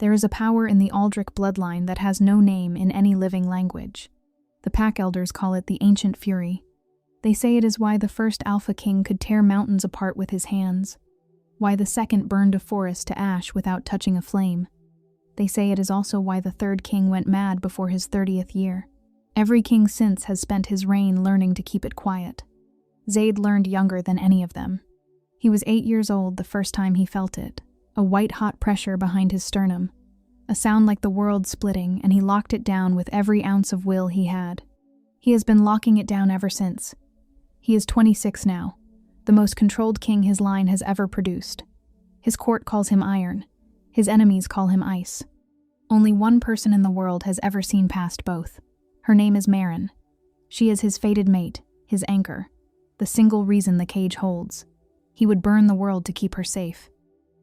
There is a power in the Aldrich bloodline that has no name in any living language. The Pack Elders call it the Ancient Fury. They say it is why the first Alpha King could tear mountains apart with his hands, why the second burned a forest to ash without touching a flame. They say it is also why the third king went mad before his 30th year. Every king since has spent his reign learning to keep it quiet. Zaid learned younger than any of them. He was 8 years old the first time he felt it, a white-hot pressure behind his sternum, a sound like the world splitting, and he locked it down with every ounce of will he had. He has been locking it down ever since. He is 26 now, the most controlled king his line has ever produced. His court calls him iron. His enemies call him ice. Only one person in the world has ever seen past both. Her name is Marin. She is his fated mate, his anchor, the single reason the cage holds. He would burn the world to keep her safe.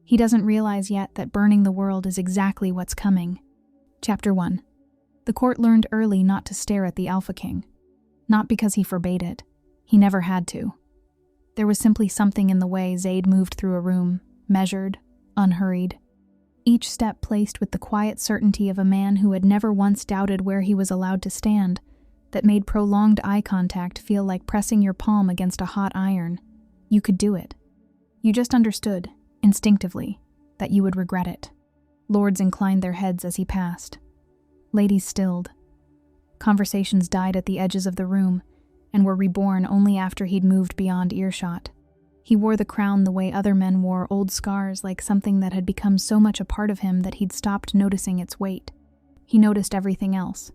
He doesn't realize yet that burning the world is exactly what's coming. Chapter 1. The court learned early not to stare at the Alpha King. Not because he forbade it. He never had to. There was simply something in the way Zaid moved through a room, measured, unhurried. Each step placed with the quiet certainty of a man who had never once doubted where he was allowed to stand, that made prolonged eye contact feel like pressing your palm against a hot iron. You could do it. You just understood, instinctively, that you would regret it. Lords inclined their heads as he passed. Ladies stilled. Conversations died at the edges of the room, and were reborn only after he'd moved beyond earshot. He wore the crown the way other men wore old scars, like something that had become so much a part of him that he'd stopped noticing its weight. He noticed everything else.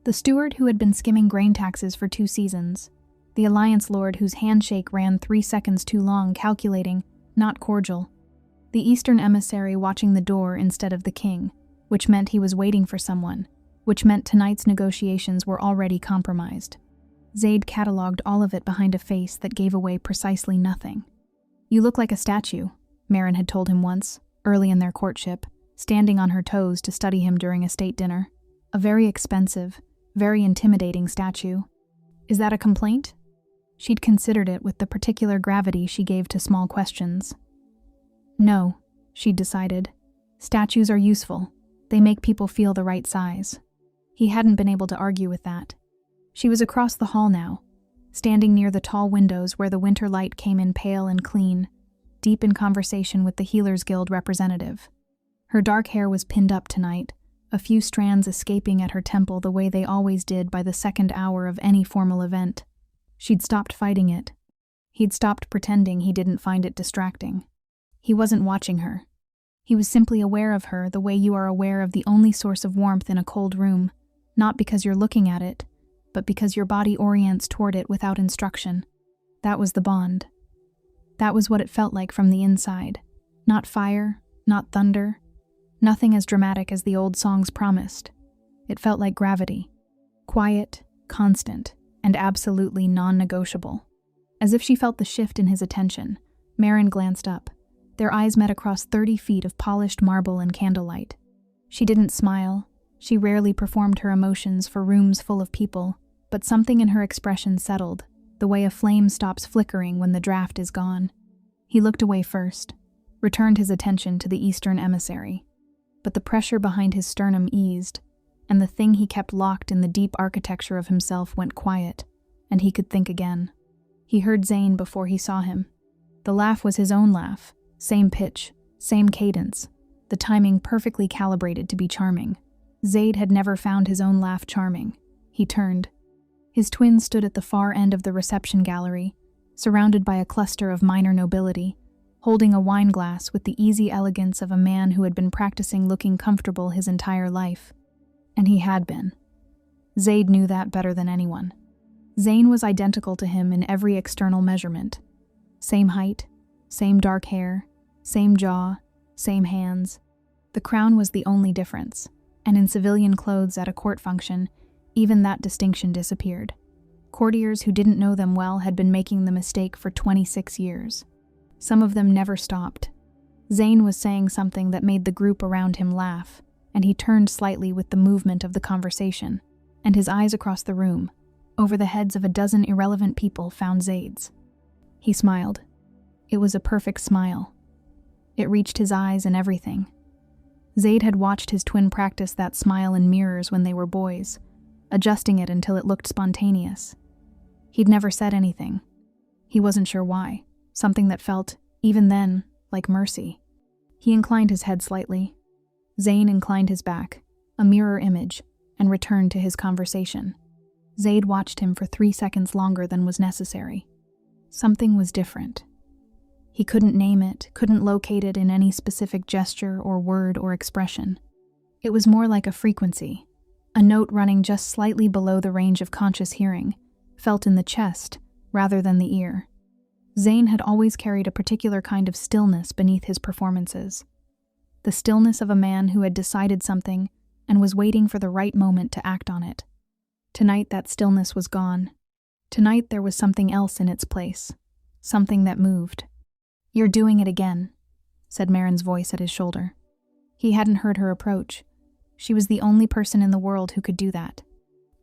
The steward who had been skimming grain taxes for 2 seasons. The Alliance Lord whose handshake ran 3 seconds too long, calculating, not cordial. The Eastern emissary watching the door instead of the king, which meant he was waiting for someone, which meant tonight's negotiations were already compromised. Zaid catalogued all of it behind a face that gave away precisely nothing. "You look like a statue," Marin had told him once, early in their courtship, standing on her toes to study him during a state dinner. A very expensive, very intimidating statue. Is that a complaint? She'd considered it with the particular gravity she gave to small questions. No, she'd decided. Statues are useful. They make people feel the right size. He hadn't been able to argue with that. She was across the hall now, standing near the tall windows where the winter light came in pale and clean, deep in conversation with the Healers Guild representative. Her dark hair was pinned up tonight, a few strands escaping at her temple the way they always did by the second hour of any formal event. She'd stopped fighting it. He'd stopped pretending he didn't find it distracting. He wasn't watching her. He was simply aware of her the way you are aware of the only source of warmth in a cold room, not because you're looking at it, but because your body orients toward it without instruction. That was the bond. That was what it felt like from the inside. Not fire, not thunder, nothing as dramatic as the old songs promised. It felt like gravity. Quiet, constant, and absolutely non-negotiable. As if she felt the shift in his attention, Marin glanced up. Their eyes met across 30 feet of polished marble and candlelight. She didn't smile. She rarely performed her emotions for rooms full of people, but something in her expression settled, the way a flame stops flickering when the draft is gone. He looked away first, returned his attention to the Eastern emissary. But the pressure behind his sternum eased, and the thing he kept locked in the deep architecture of himself went quiet, and he could think again. He heard Zane before he saw him. The laugh was his own laugh, same pitch, same cadence, the timing perfectly calibrated to be charming. Zaid had never found his own laugh charming. He turned. His twin stood at the far end of the reception gallery, surrounded by a cluster of minor nobility, holding a wine glass with the easy elegance of a man who had been practicing looking comfortable his entire life. And he had been. Zaid knew that better than anyone. Zane was identical to him in every external measurement. Same height, same dark hair, same jaw, same hands. The crown was the only difference, and in civilian clothes at a court function, even that distinction disappeared. Courtiers who didn't know them well had been making the mistake for 26 years. Some of them never stopped. Zane was saying something that made the group around him laugh, and he turned slightly with the movement of the conversation, and his eyes across the room, over the heads of a dozen irrelevant people, found Zaid's. He smiled. It was a perfect smile. It reached his eyes and everything. Zayd had watched his twin practice that smile in mirrors when they were boys, adjusting it until it looked spontaneous. He'd never said anything. He wasn't sure why, something that felt, even then, like mercy. He inclined his head slightly. Zayn inclined his back, a mirror image, and returned to his conversation. Zayd watched him for 3 seconds longer than was necessary. Something was different. He couldn't name it, couldn't locate it in any specific gesture or word or expression. It was more like a frequency, a note running just slightly below the range of conscious hearing, felt in the chest rather than the ear. Zayn had always carried a particular kind of stillness beneath his performances. The stillness of a man who had decided something and was waiting for the right moment to act on it. Tonight that stillness was gone. Tonight there was something else in its place, something that moved. "You're doing it again," said Marin's voice at his shoulder. He hadn't heard her approach. She was the only person in the world who could do that.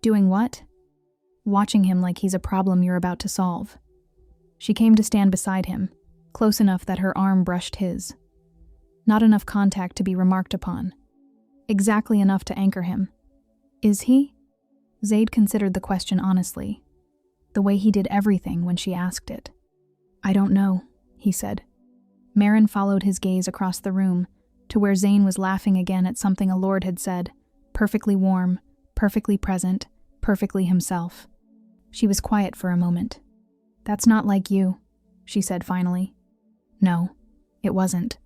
Doing what? Watching him like he's a problem you're about to solve. She came to stand beside him, close enough that her arm brushed his. Not enough contact to be remarked upon. Exactly enough to anchor him. Is he? Zayd considered the question honestly, the way he did everything when she asked it. "I don't know," he said. Marin followed his gaze across the room, to where Zayn was laughing again at something a lord had said, perfectly warm, perfectly present, perfectly himself. She was quiet for a moment. "That's not like you," she said finally. "No, it wasn't."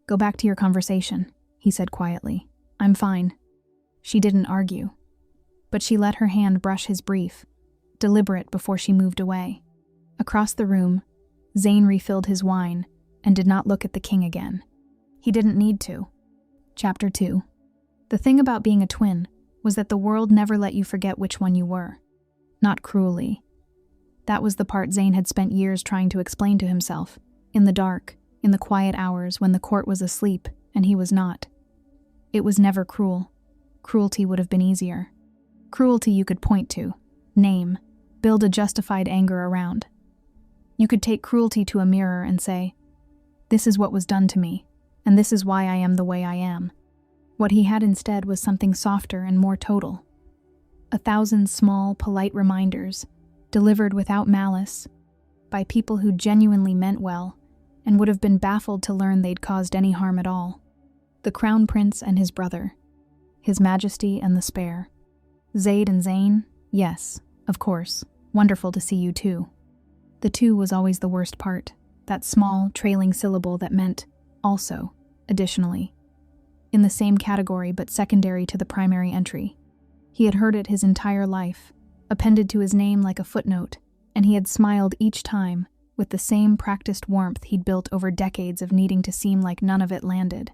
"Go back to your conversation," he said quietly. "I'm fine." She didn't argue, but she let her hand brush his brief, deliberate before she moved away. Across the room, Zayn refilled his wine and did not look at the king again. He didn't need to. Chapter 2. The thing about being a twin was that the world never let you forget which one you were. Not cruelly. That was the part Zayn had spent years trying to explain to himself, in the dark, in the quiet hours when the court was asleep and he was not. It was never cruel. Cruelty would have been easier. Cruelty you could point to, name, build a justified anger around. You could take cruelty to a mirror and say, "This is what was done to me, and this is why I am the way I am." What he had instead was something softer and more total. 1,000 small, polite reminders, delivered without malice, by people who genuinely meant well, and would have been baffled to learn they'd caused any harm at all. The Crown Prince and his brother, His Majesty and the Spare. Zayd and Zayn, yes, of course, wonderful to see you too. The "two" was always the worst part, that small, trailing syllable that meant, also, additionally. In the same category but secondary to the primary entry. He had heard it his entire life, appended to his name like a footnote, and he had smiled each time, with the same practiced warmth he'd built over decades of needing to seem like none of it landed.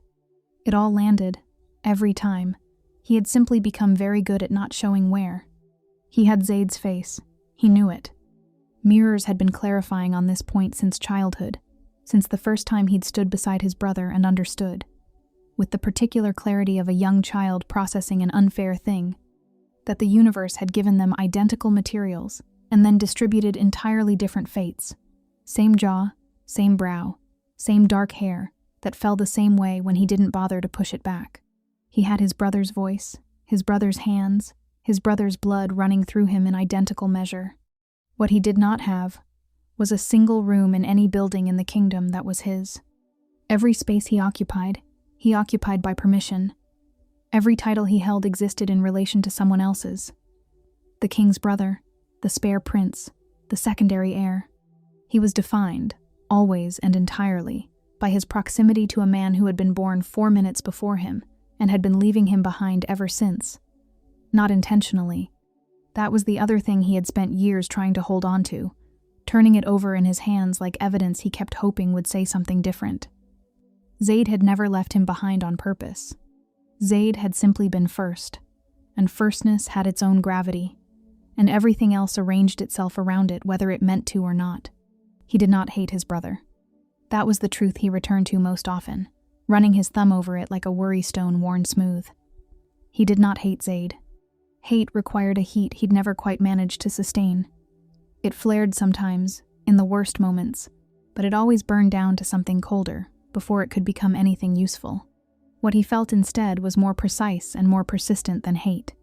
It all landed, every time. He had simply become very good at not showing where. He had Zayd's face. He knew it. Mirrors had been clarifying on this point since childhood, since the first time he'd stood beside his brother and understood, with the particular clarity of a young child processing an unfair thing, that the universe had given them identical materials and then distributed entirely different fates. Same jaw, same brow, same dark hair that fell the same way when he didn't bother to push it back. He had his brother's voice, his brother's hands, his brother's blood running through him in identical measure. What he did not have was a single room in any building in the kingdom that was his. Every space he occupied by permission. Every title he held existed in relation to someone else's. The king's brother, the spare prince, the secondary heir. He was defined, always and entirely, by his proximity to a man who had been born 4 minutes before him and had been leaving him behind ever since. Not intentionally. That was the other thing he had spent years trying to hold on to, turning it over in his hands like evidence he kept hoping would say something different. Zayd had never left him behind on purpose. Zayd had simply been first, and firstness had its own gravity, and everything else arranged itself around it whether it meant to or not. He did not hate his brother. That was the truth he returned to most often, running his thumb over it like a worry stone worn smooth. He did not hate Zayd. Hate required a heat he'd never quite managed to sustain. It flared sometimes, in the worst moments, but it always burned down to something colder before it could become anything useful. What he felt instead was more precise and more persistent than hate.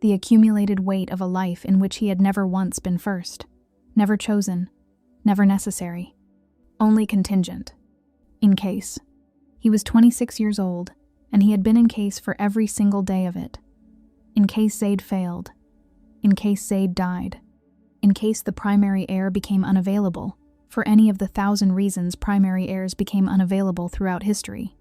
The accumulated weight of a life in which he had never once been first. Never chosen. Never necessary. Only contingent. In case. He was 26 years old, and he had been in case for every single day of it. In case Zaid failed. In case Zaid died. In case the primary heir became unavailable, for any of the 1,000 reasons primary heirs became unavailable throughout history.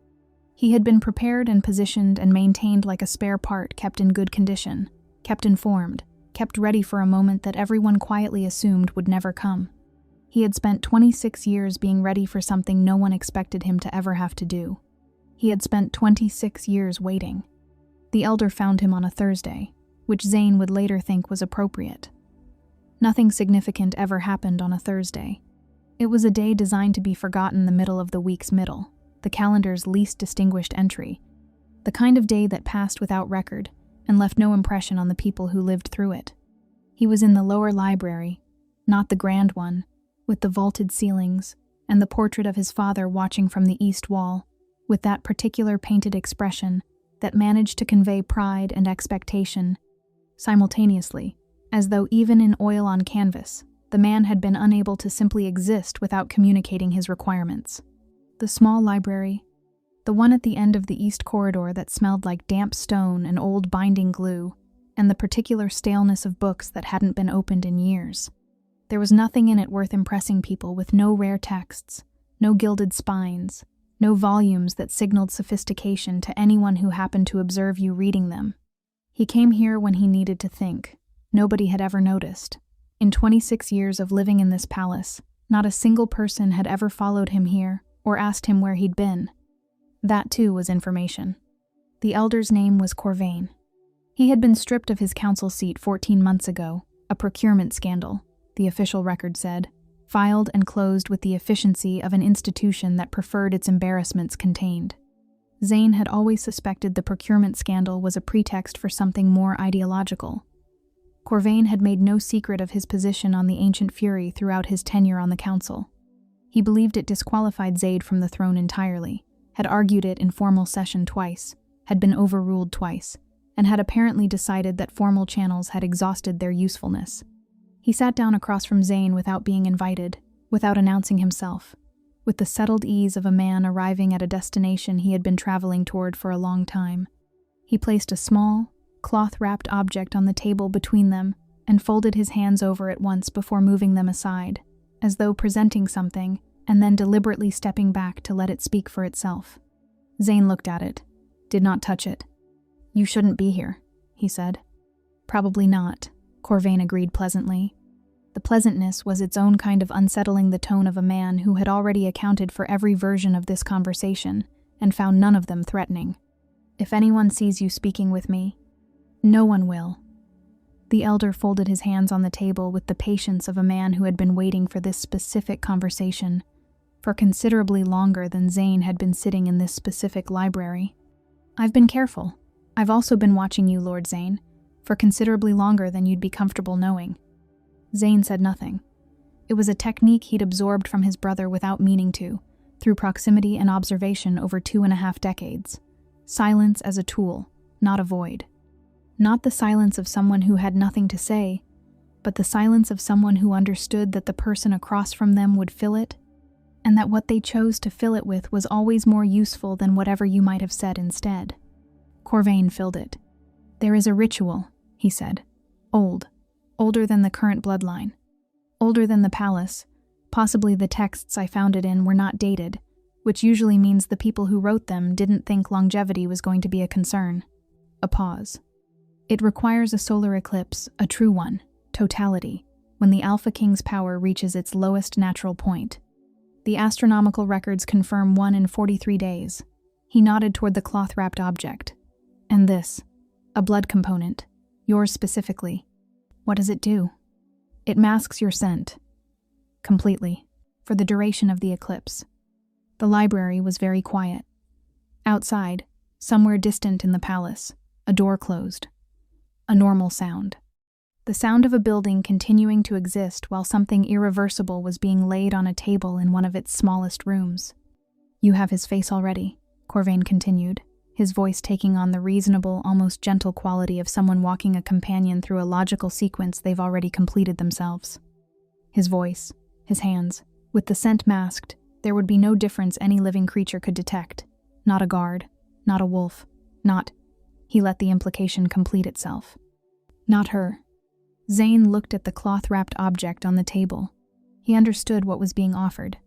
He had been prepared and positioned and maintained like a spare part kept in good condition, kept informed, kept ready for a moment that everyone quietly assumed would never come. He had spent 26 years being ready for something no one expected him to ever have to do. He had spent 26 years waiting. The elder found him on a Thursday, which Zane would later think was appropriate. Nothing significant ever happened on a Thursday. It was a day designed to be forgotten the middle of the week's middle, the calendar's least distinguished entry, the kind of day that passed without record and left no impression on the people who lived through it. He was in the lower library, not the grand one, with the vaulted ceilings and the portrait of his father watching from the east wall, with that particular painted expression that managed to convey pride and expectation simultaneously, as though even in oil on canvas, the man had been unable to simply exist without communicating his requirements. The small library, the one at the end of the east corridor that smelled like damp stone and old binding glue, and the particular staleness of books that hadn't been opened in years. There was nothing in it worth impressing people, with no rare texts, no gilded spines, no volumes that signaled sophistication to anyone who happened to observe you reading them. He came here when he needed to think. Nobody had ever noticed. In 26 years of living in this palace, not a single person had ever followed him here or asked him where he'd been. That, too, was information. The elder's name was Corvain. He had been stripped of his council seat 14 months ago, a procurement scandal, the official record said, filed and closed with the efficiency of an institution that preferred its embarrassments contained. Zane had always suspected the procurement scandal was a pretext for something more ideological. Corvain had made no secret of his position on the Ancient Fury throughout his tenure on the council. He believed it disqualified Zaid from the throne entirely, had argued it in formal session twice, had been overruled twice, and had apparently decided that formal channels had exhausted their usefulness. He sat down across from Zane without being invited, without announcing himself, with the settled ease of a man arriving at a destination he had been traveling toward for a long time. He placed a small, cloth-wrapped object on the table between them and folded his hands over it once before moving them aside, as though presenting something, and then deliberately stepping back to let it speak for itself. Zane looked at it, did not touch it. "You shouldn't be here," he said. "Probably not," Corvain agreed pleasantly. The pleasantness was its own kind of unsettling the tone of a man who had already accounted for every version of this conversation and found none of them threatening. "If anyone sees you speaking with me, no one will." The elder folded his hands on the table with the patience of a man who had been waiting for this specific conversation for considerably longer than Zane had been sitting in this specific library. "I've been careful. I've also been watching you, Lord Zane, for considerably longer than you'd be comfortable knowing." Zane said nothing. It was a technique he'd absorbed from his brother without meaning to, through proximity and observation over 2.5 decades. Silence as a tool, not a void. Not the silence of someone who had nothing to say, but the silence of someone who understood that the person across from them would fill it, and that what they chose to fill it with was always more useful than whatever you might have said instead. Corvain filled it. "There is a ritual," he said. Older than the current bloodline. Older than the palace. Possibly the texts I found it in were not dated, which usually means the people who wrote them didn't think longevity was going to be a concern. A pause. "It requires a solar eclipse, a true one, totality, when the Alpha King's power reaches its lowest natural point. The astronomical records confirm 1 in 43 days. He nodded toward the cloth-wrapped object. "And this, a blood component, yours specifically. What does it do?" "It masks your scent. Completely, for the duration of the eclipse." The library was very quiet. Outside, somewhere distant in the palace, a door closed. A normal sound. The sound of a building continuing to exist while something irreversible was being laid on a table in one of its smallest rooms. "You have his face already," Corvain continued, his voice taking on the reasonable, almost gentle quality of someone walking a companion through a logical sequence they've already completed themselves. His voice, his hands, with the scent masked, there would be no difference any living creature could detect. Not a guard, not a wolf, not— He let the implication complete itself. Not her. Zane looked at the cloth-wrapped object on the table. He understood what was being offered.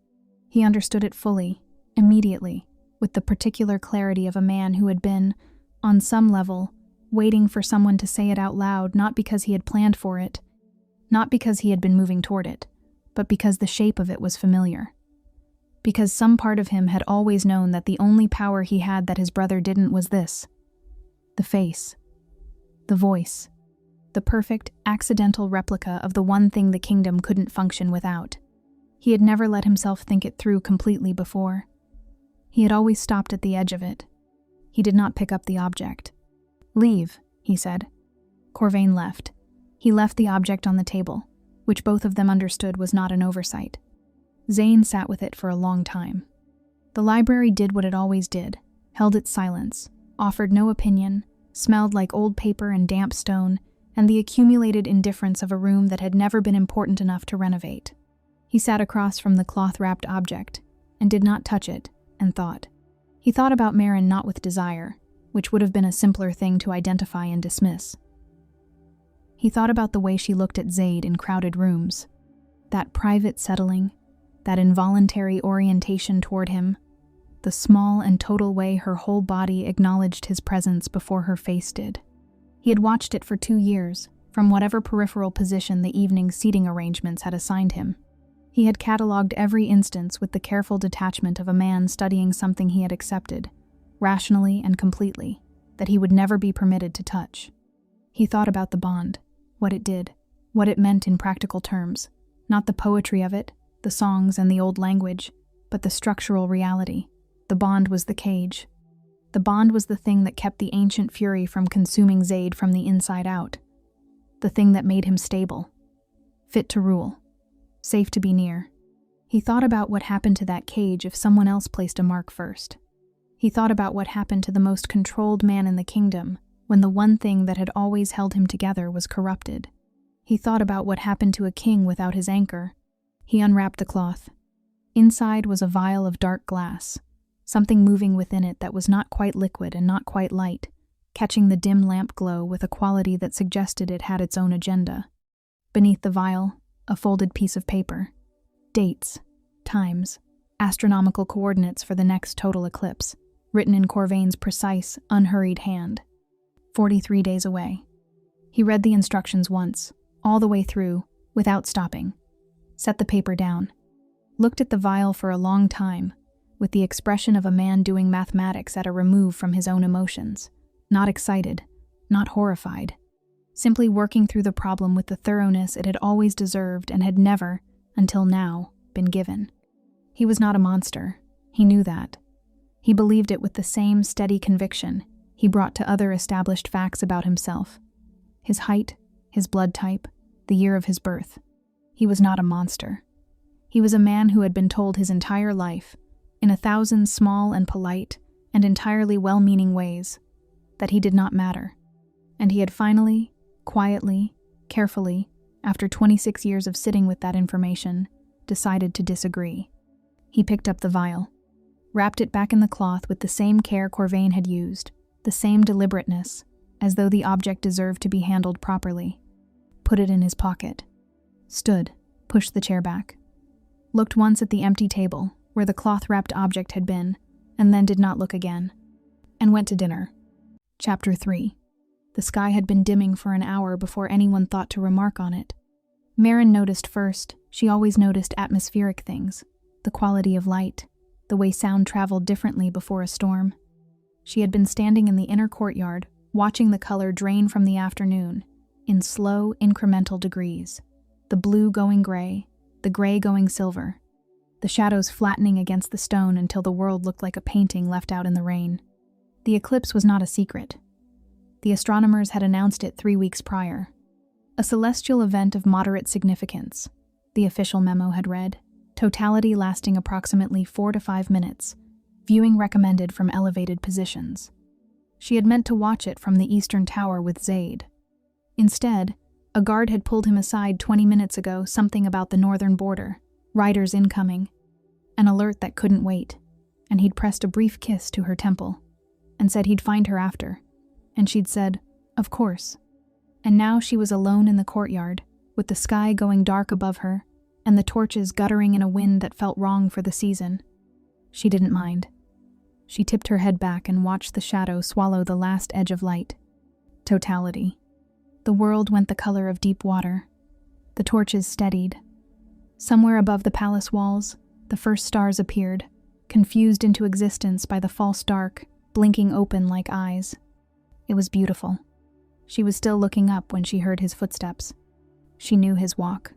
He understood it fully, immediately, with the particular clarity of a man who had been, on some level, waiting for someone to say it out loud, not because he had planned for it, not because he had been moving toward it, but because the shape of it was familiar. Because some part of him had always known that the only power he had that his brother didn't was this: the face, the voice, the perfect, accidental replica of the one thing the kingdom couldn't function without. He had never let himself think it through completely before. He had always stopped at the edge of it. He did not pick up the object. "Leave," he said. Corvain left. He left the object on the table, which both of them understood was not an oversight. Zane sat with it for a long time. The library did what it always did, held its silence, offered no opinion, smelled like old paper and damp stone, and the accumulated indifference of a room that had never been important enough to renovate. He sat across from the cloth-wrapped object, and did not touch it, and thought. He thought about Marin not with desire, which would have been a simpler thing to identify and dismiss. He thought about the way she looked at Zaid in crowded rooms, that private settling, that involuntary orientation toward him, the small and total way her whole body acknowledged his presence before her face did. He had watched it for 2 years, from whatever peripheral position the evening seating arrangements had assigned him. He had catalogued every instance with the careful detachment of a man studying something he had accepted, rationally and completely, that he would never be permitted to touch. He thought about the bond, what it did, what it meant in practical terms, not the poetry of it, the songs and the old language, but the structural reality. The bond was the cage. The bond was the thing that kept the ancient fury from consuming Zaid from the inside out. The thing that made him stable, fit to rule, safe to be near. He thought about what happened to that cage if someone else placed a mark first. He thought about what happened to the most controlled man in the kingdom when the one thing that had always held him together was corrupted. He thought about what happened to a king without his anchor. He unwrapped the cloth. Inside was a vial of dark glass, something moving within it that was not quite liquid and not quite light, catching the dim lamp glow with a quality that suggested it had its own agenda. Beneath the vial, a folded piece of paper. Dates, times, astronomical coordinates for the next total eclipse, written in Corvain's precise, unhurried hand. 43 days away. He read the instructions once, all the way through, without stopping. Set the paper down. Looked at the vial for a long time, with the expression of a man doing mathematics at a remove from his own emotions. Not excited, not horrified. Simply working through the problem with the thoroughness it had always deserved and had never, until now, been given. He was not a monster. He knew that. He believed it with the same steady conviction he brought to other established facts about himself. His height, his blood type, the year of his birth. He was not a monster. He was a man who had been told his entire life, in 1,000 small and polite and entirely well-meaning ways, that he did not matter. And he had finally, quietly, carefully, after 26 years of sitting with that information, decided to disagree. He picked up the vial, wrapped it back in the cloth with the same care Corvain had used, the same deliberateness, as though the object deserved to be handled properly. Put it in his pocket. Stood, pushed the chair back. Looked once at the empty table, where the cloth-wrapped object had been, and then did not look again. And went to dinner. Chapter 3. The sky had been dimming for an hour before anyone thought to remark on it. Marin noticed first. She always noticed atmospheric things, the quality of light, the way sound traveled differently before a storm. She had been standing in the inner courtyard, watching the color drain from the afternoon, in slow, incremental degrees, the blue going gray, the gray going silver, the shadows flattening against the stone until the world looked like a painting left out in the rain. The eclipse was not a secret. The astronomers had announced it 3 weeks prior. A celestial event of moderate significance, the official memo had read, totality lasting approximately 4 to 5 minutes, viewing recommended from elevated positions. She had meant to watch it from the eastern tower with Zaid. Instead, a guard had pulled him aside 20 minutes ago, something about the northern border, riders incoming, an alert that couldn't wait, and he'd pressed a brief kiss to her temple, and said he'd find her after, and she'd said, of course. And now she was alone in the courtyard, with the sky going dark above her, and the torches guttering in a wind that felt wrong for the season. She didn't mind. She tipped her head back and watched the shadow swallow the last edge of light. Totality. The world went the color of deep water. The torches steadied. Somewhere above the palace walls, the first stars appeared, confused into existence by the false dark, blinking open like eyes. It was beautiful. She was still looking up when she heard his footsteps. She knew his walk.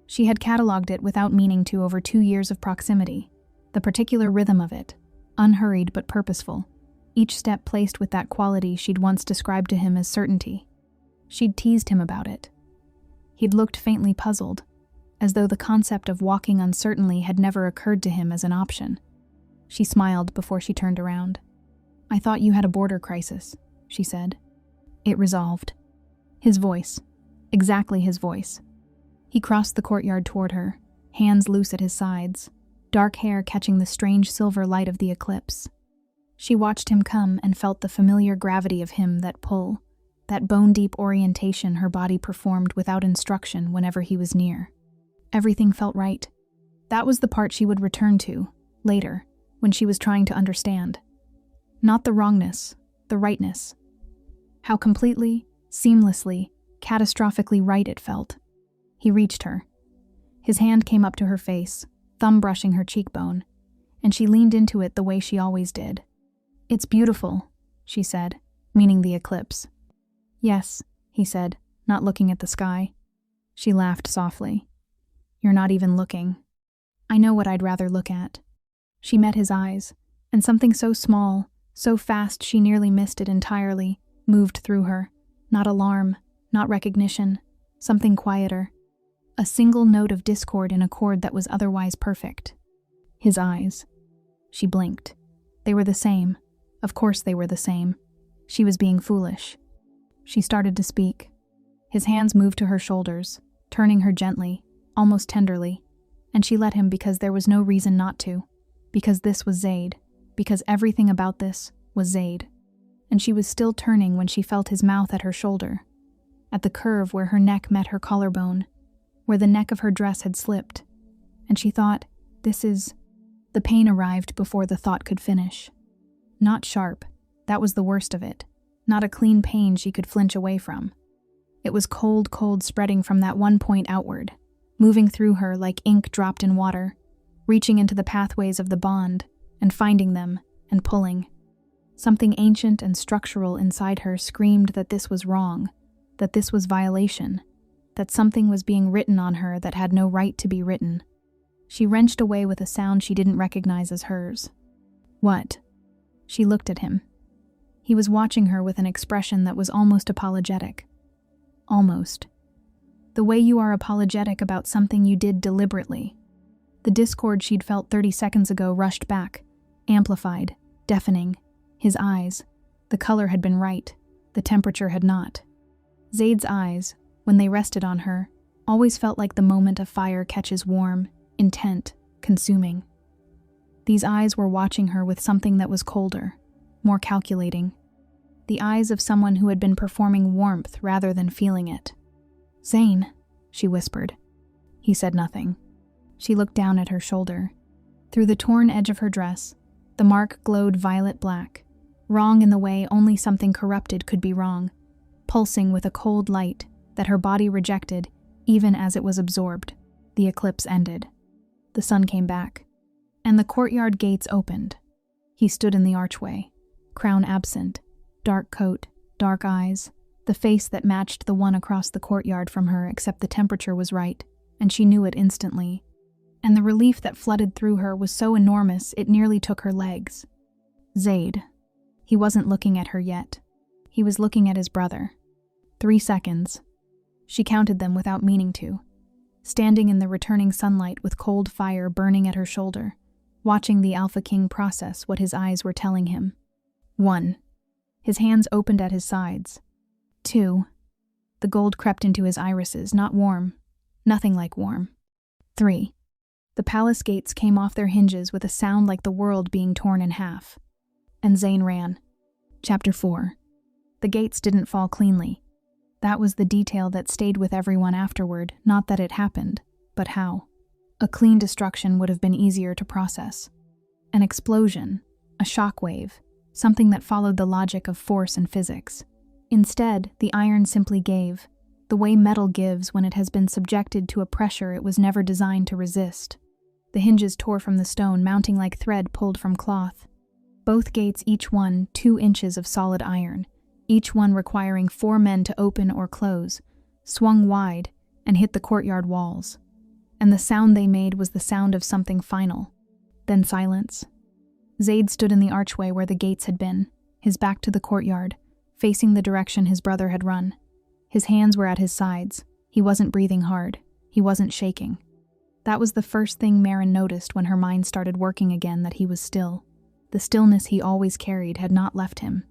She had catalogued it without meaning to over 2 years of proximity, the particular rhythm of it, unhurried but purposeful, each step placed with that quality she'd once described to him as certainty. She'd teased him about it. He'd looked faintly puzzled, as though the concept of walking uncertainly had never occurred to him as an option. She smiled before she turned around. "I thought you had a border crisis," she said. It resolved. His voice. Exactly his voice. He crossed the courtyard toward her, hands loose at his sides, dark hair catching the strange silver light of the eclipse. She watched him come and felt the familiar gravity of him, that pull, that bone-deep orientation her body performed without instruction whenever he was near. Everything felt right. That was the part she would return to, later, when she was trying to understand. Not the wrongness, the rightness. How completely, seamlessly, catastrophically right it felt. He reached her. His hand came up to her face, thumb brushing her cheekbone, and she leaned into it the way she always did. "It's beautiful," she said, meaning the eclipse. "Yes," he said, not looking at the sky. She laughed softly. "You're not even looking. I know what I'd rather look at." She met his eyes, and something so small, so fast she nearly missed it entirely, moved through her. Not alarm, not recognition, something quieter. A single note of discord in a chord that was otherwise perfect. His eyes. She blinked. They were the same. Of course they were the same. She was being foolish. She started to speak. His hands moved to her shoulders, turning her gently, almost tenderly, and she let him because there was no reason not to, because this was Zaid, because everything about this was Zaid. And she was still turning when she felt his mouth at her shoulder, at the curve where her neck met her collarbone, where the neck of her dress had slipped, and she thought, this is... The pain arrived before the thought could finish. Not sharp, that was the worst of it, not a clean pain she could flinch away from. It was cold, spreading from that one point outward, moving through her like ink dropped in water, reaching into the pathways of the bond, and finding them, and pulling. Something ancient and structural inside her screamed that this was wrong, that this was violation, that something was being written on her that had no right to be written. She wrenched away with a sound she didn't recognize as hers. "What?" She looked at him. He was watching her with an expression that was almost apologetic. Almost. The way you are apologetic about something you did deliberately. The discord she'd felt 30 seconds ago rushed back, amplified, deafening. His eyes. The color had been right. The temperature had not. Zaid's eyes, when they rested on her, always felt like the moment a fire catches warm, intent, consuming. These eyes were watching her with something that was colder, more calculating. The eyes of someone who had been performing warmth rather than feeling it. "Zane," she whispered. He said nothing. She looked down at her shoulder. Through the torn edge of her dress, the mark glowed violet black, wrong in the way only something corrupted could be wrong, pulsing with a cold light that her body rejected even as it was absorbed. The eclipse ended. The sun came back, and the courtyard gates opened. He stood in the archway, crown absent, dark coat, dark eyes, the face that matched the one across the courtyard from her except the temperature was right, and she knew it instantly. And the relief that flooded through her was so enormous it nearly took her legs. Zaid. He wasn't looking at her yet. He was looking at his brother. 3 seconds. She counted them without meaning to, standing in the returning sunlight with cold fire burning at her shoulder, watching the Alpha King process what his eyes were telling him. 1. His hands opened at his sides. 2. The gold crept into his irises, not warm. Nothing like warm. 3. The palace gates came off their hinges with a sound like the world being torn in half. And Zane ran. Chapter 4. The gates didn't fall cleanly. That was the detail that stayed with everyone afterward, not that it happened, but how. A clean destruction would have been easier to process. An explosion, a shockwave, something that followed the logic of force and physics. Instead, the iron simply gave, the way metal gives when it has been subjected to a pressure it was never designed to resist. The hinges tore from the stone, mounting like thread pulled from cloth. Both gates, each one 2 inches of solid iron, each one requiring 4 men to open or close, swung wide and hit the courtyard walls. And the sound they made was the sound of something final. Then silence. Zaid stood in the archway where the gates had been, his back to the courtyard, facing the direction his brother had run. His hands were at his sides. He wasn't breathing hard. He wasn't shaking. That was the first thing Maren noticed when her mind started working again, that he was still. The stillness he always carried had not left him.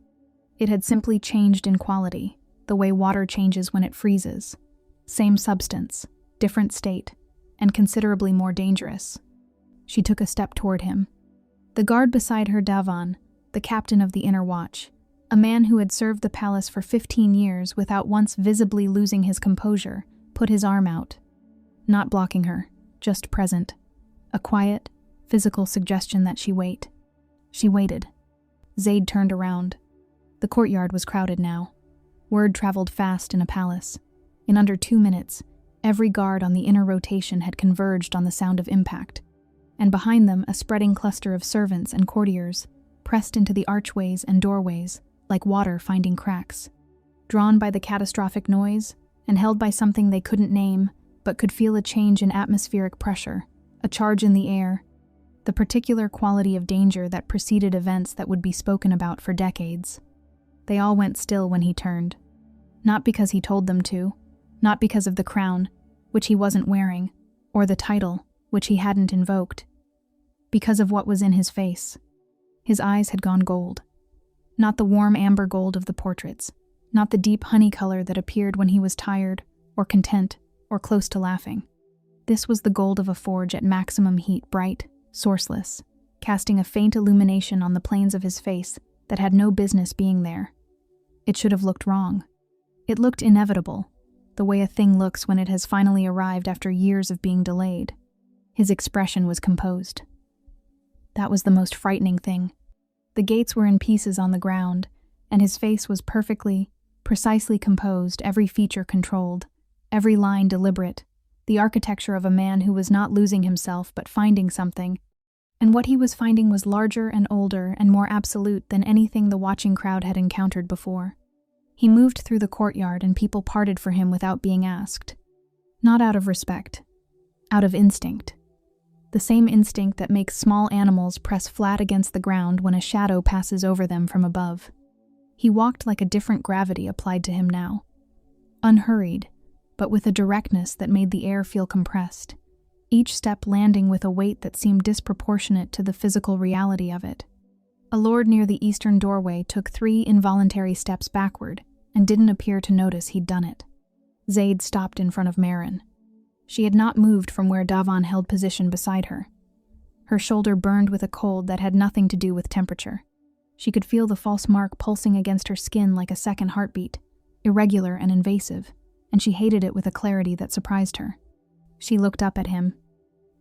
It had simply changed in quality, the way water changes when it freezes. Same substance, different state, and considerably more dangerous. She took a step toward him. The guard beside her, Davan, the captain of the inner watch, a man who had served the palace for 15 years without once visibly losing his composure, put his arm out. Not blocking her, just present. A quiet, physical suggestion that she wait. She waited. Zaid turned around. The courtyard was crowded now. Word traveled fast in a palace. In under 2 minutes, every guard on the inner rotation had converged on the sound of impact, and behind them a spreading cluster of servants and courtiers, pressed into the archways and doorways, like water finding cracks. Drawn by the catastrophic noise, and held by something they couldn't name, but could feel a change in atmospheric pressure, a charge in the air, the particular quality of danger that preceded events that would be spoken about for decades. They all went still when he turned. Not because he told them to, not because of the crown, which he wasn't wearing, or the title, which he hadn't invoked. Because of what was in his face. His eyes had gone gold. Not the warm amber gold of the portraits, not the deep honey color that appeared when he was tired, or content, or close to laughing. This was the gold of a forge at maximum heat, bright, sourceless, casting a faint illumination on the planes of his face that had no business being there. It should have looked wrong. It looked inevitable, the way a thing looks when it has finally arrived after years of being delayed. His expression was composed. That was the most frightening thing. The gates were in pieces on the ground, and his face was perfectly, precisely composed, every feature controlled, every line deliberate, the architecture of a man who was not losing himself but finding something, and what he was finding was larger and older and more absolute than anything the watching crowd had encountered before. He moved through the courtyard and people parted for him without being asked. Not out of respect, out of instinct. The same instinct that makes small animals press flat against the ground when a shadow passes over them from above. He walked like a different gravity applied to him now. Unhurried, but with a directness that made the air feel compressed. Each step landing with a weight that seemed disproportionate to the physical reality of it. A lord near the eastern doorway took 3 involuntary steps backward and didn't appear to notice he'd done it. Zaid stopped in front of Maren. She had not moved from where Davan held position beside her. Her shoulder burned with a cold that had nothing to do with temperature. She could feel the false mark pulsing against her skin like a second heartbeat, irregular and invasive, and she hated it with a clarity that surprised her. She looked up at him.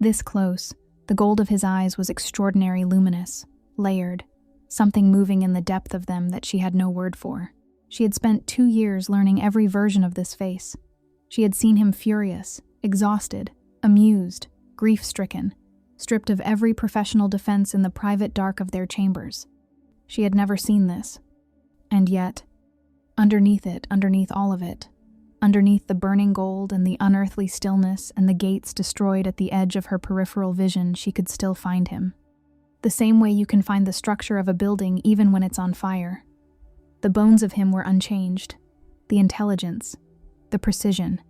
This close, the gold of his eyes was extraordinarily luminous, layered, something moving in the depth of them that she had no word for. She had spent 2 years learning every version of this face. She had seen him furious, exhausted, amused, grief-stricken, stripped of every professional defense in the private dark of their chambers. She had never seen this. And yet, underneath it, underneath all of it, underneath the burning gold and the unearthly stillness and the gates destroyed at the edge of her peripheral vision, she could still find him. The same way you can find the structure of a building even when it's on fire. The bones of him were unchanged. The intelligence, the precision,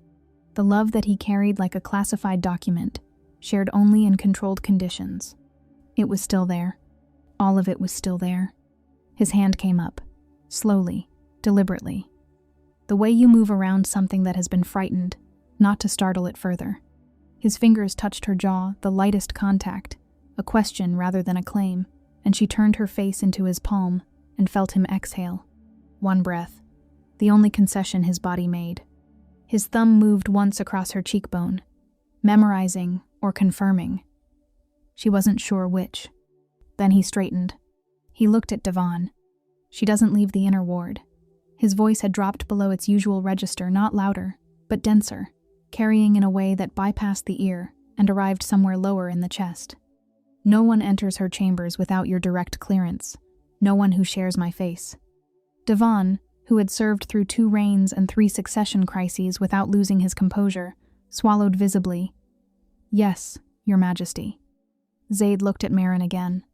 the love that he carried like a classified document, shared only in controlled conditions. It was still there. All of it was still there. His hand came up. slowly, deliberately. The way you move around something that has been frightened, not to startle it further. His fingers touched her jaw, the lightest contact, a question rather than a claim, and she turned her face into his palm and felt him exhale. One breath, the only concession his body made. His thumb moved once across her cheekbone, memorizing or confirming. She wasn't sure which. Then he straightened. He looked at Devon. She doesn't leave the inner ward. His voice had dropped below its usual register, not louder, but denser, carrying in a way that bypassed the ear and arrived somewhere lower in the chest. No one enters her chambers without your direct clearance. No one who shares my face. Devon, who had served through 2 reigns and 3 succession crises without losing his composure, swallowed visibly. Yes, Your Majesty. Zaid looked at Maren again.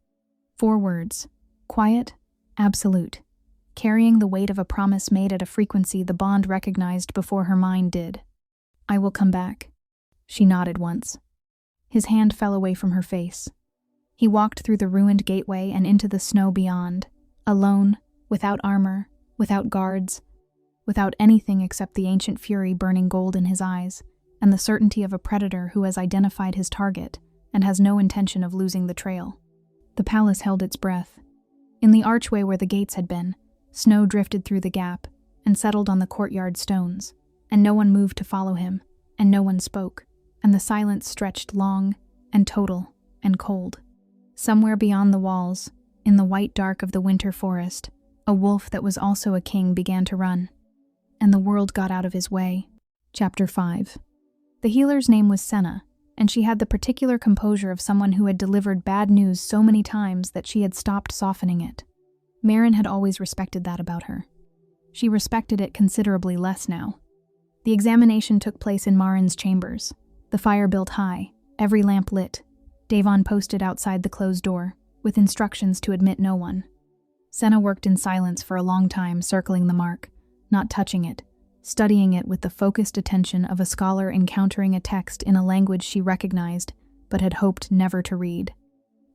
4 words. Quiet, absolute. Carrying the weight of a promise made at a frequency the bond recognized before her mind did. I will come back. She nodded once. His hand fell away from her face. He walked through the ruined gateway and into the snow beyond, alone, without armor, without guards, without anything except the ancient fury burning gold in his eyes, and the certainty of a predator who has identified his target and has no intention of losing the trail. The palace held its breath. In the archway where the gates had been, snow drifted through the gap and settled on the courtyard stones, and no one moved to follow him, and no one spoke, and the silence stretched long and total and cold. Somewhere beyond the walls, in the white dark of the winter forest, a wolf that was also a king began to run, and the world got out of his way. Chapter 5. The healer's name was Senna, and she had the particular composure of someone who had delivered bad news so many times that she had stopped softening it. Maren had always respected that about her. She respected it considerably less now. The examination took place in Marin's chambers, the fire built high, every lamp lit. Devon posted outside the closed door, with instructions to admit no one. Senna worked in silence for a long time, circling the mark, not touching it, studying it with the focused attention of a scholar encountering a text in a language she recognized but had hoped never to read.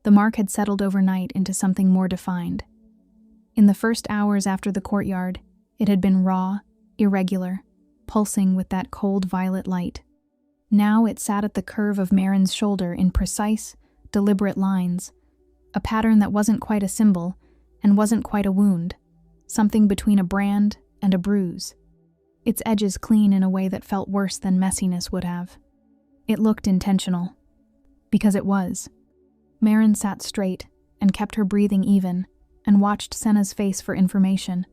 The mark had settled overnight into something more defined. In the first hours after the courtyard, it had been raw, irregular, pulsing with that cold violet light. Now it sat at the curve of Maren's shoulder in precise, deliberate lines, a pattern that wasn't quite a symbol and wasn't quite a wound, something between a brand and a bruise. Its edges clean in a way that felt worse than messiness would have. It looked intentional. Because it was. Maren sat straight and kept her breathing even and watched Senna's face for information,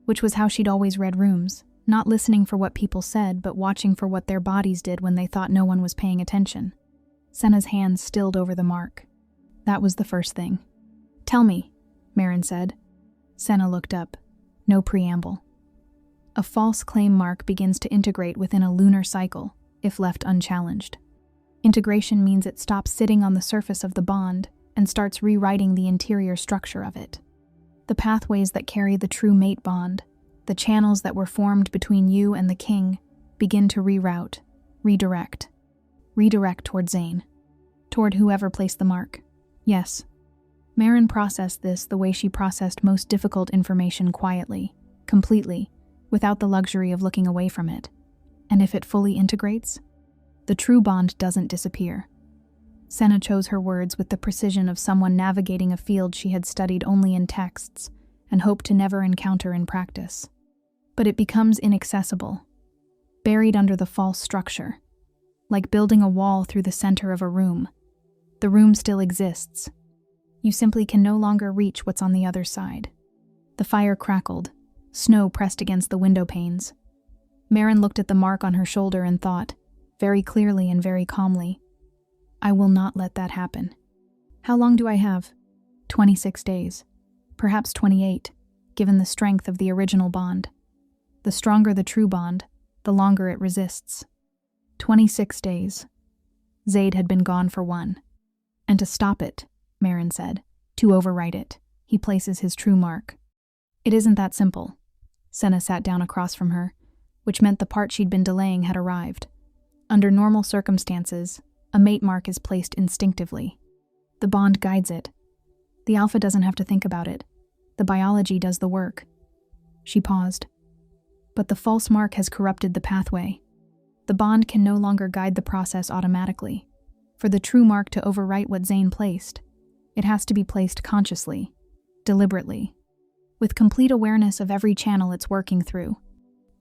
which was how she'd always read rooms. Not listening for what people said, but watching for what their bodies did when they thought no one was paying attention. Senna's hands stilled over the mark. That was the first thing. Tell me, Maren said. Senna looked up. No preamble. A false claim mark begins to integrate within a lunar cycle, if left unchallenged. Integration means it stops sitting on the surface of the bond and starts rewriting the interior structure of it. The pathways that carry the true mate bond, the channels that were formed between you and the king, begin to reroute, redirect toward Zane, toward whoever placed the mark. Yes. Maren processed this the way she processed most difficult information quietly, completely, without the luxury of looking away from it. And if it fully integrates, the true bond doesn't disappear. Senna chose her words with the precision of someone navigating a field she had studied only in texts and hoped to never encounter in practice. But it becomes inaccessible, buried under the false structure, like building a wall through the center of a room. The room still exists. You simply can no longer reach what's on the other side. The fire crackled, snow pressed against the window panes. Maren looked at the mark on her shoulder and thought, very clearly and very calmly, I will not let that happen. How long do I have? 26 days. Perhaps 28, given the strength of the original bond. The stronger the true bond, the longer it resists. 26 days. Zaid had been gone for 1. And to stop it, Maren said, to overwrite it, he places his true mark. It isn't that simple. Senna sat down across from her, which meant the part she'd been delaying had arrived. Under normal circumstances, a mate mark is placed instinctively. The bond guides it. The alpha doesn't have to think about it. The biology does the work. She paused. But the false mark has corrupted the pathway. The bond can no longer guide the process automatically. For the true mark to overwrite what Zane placed, it has to be placed consciously, deliberately, with complete awareness of every channel it's working through.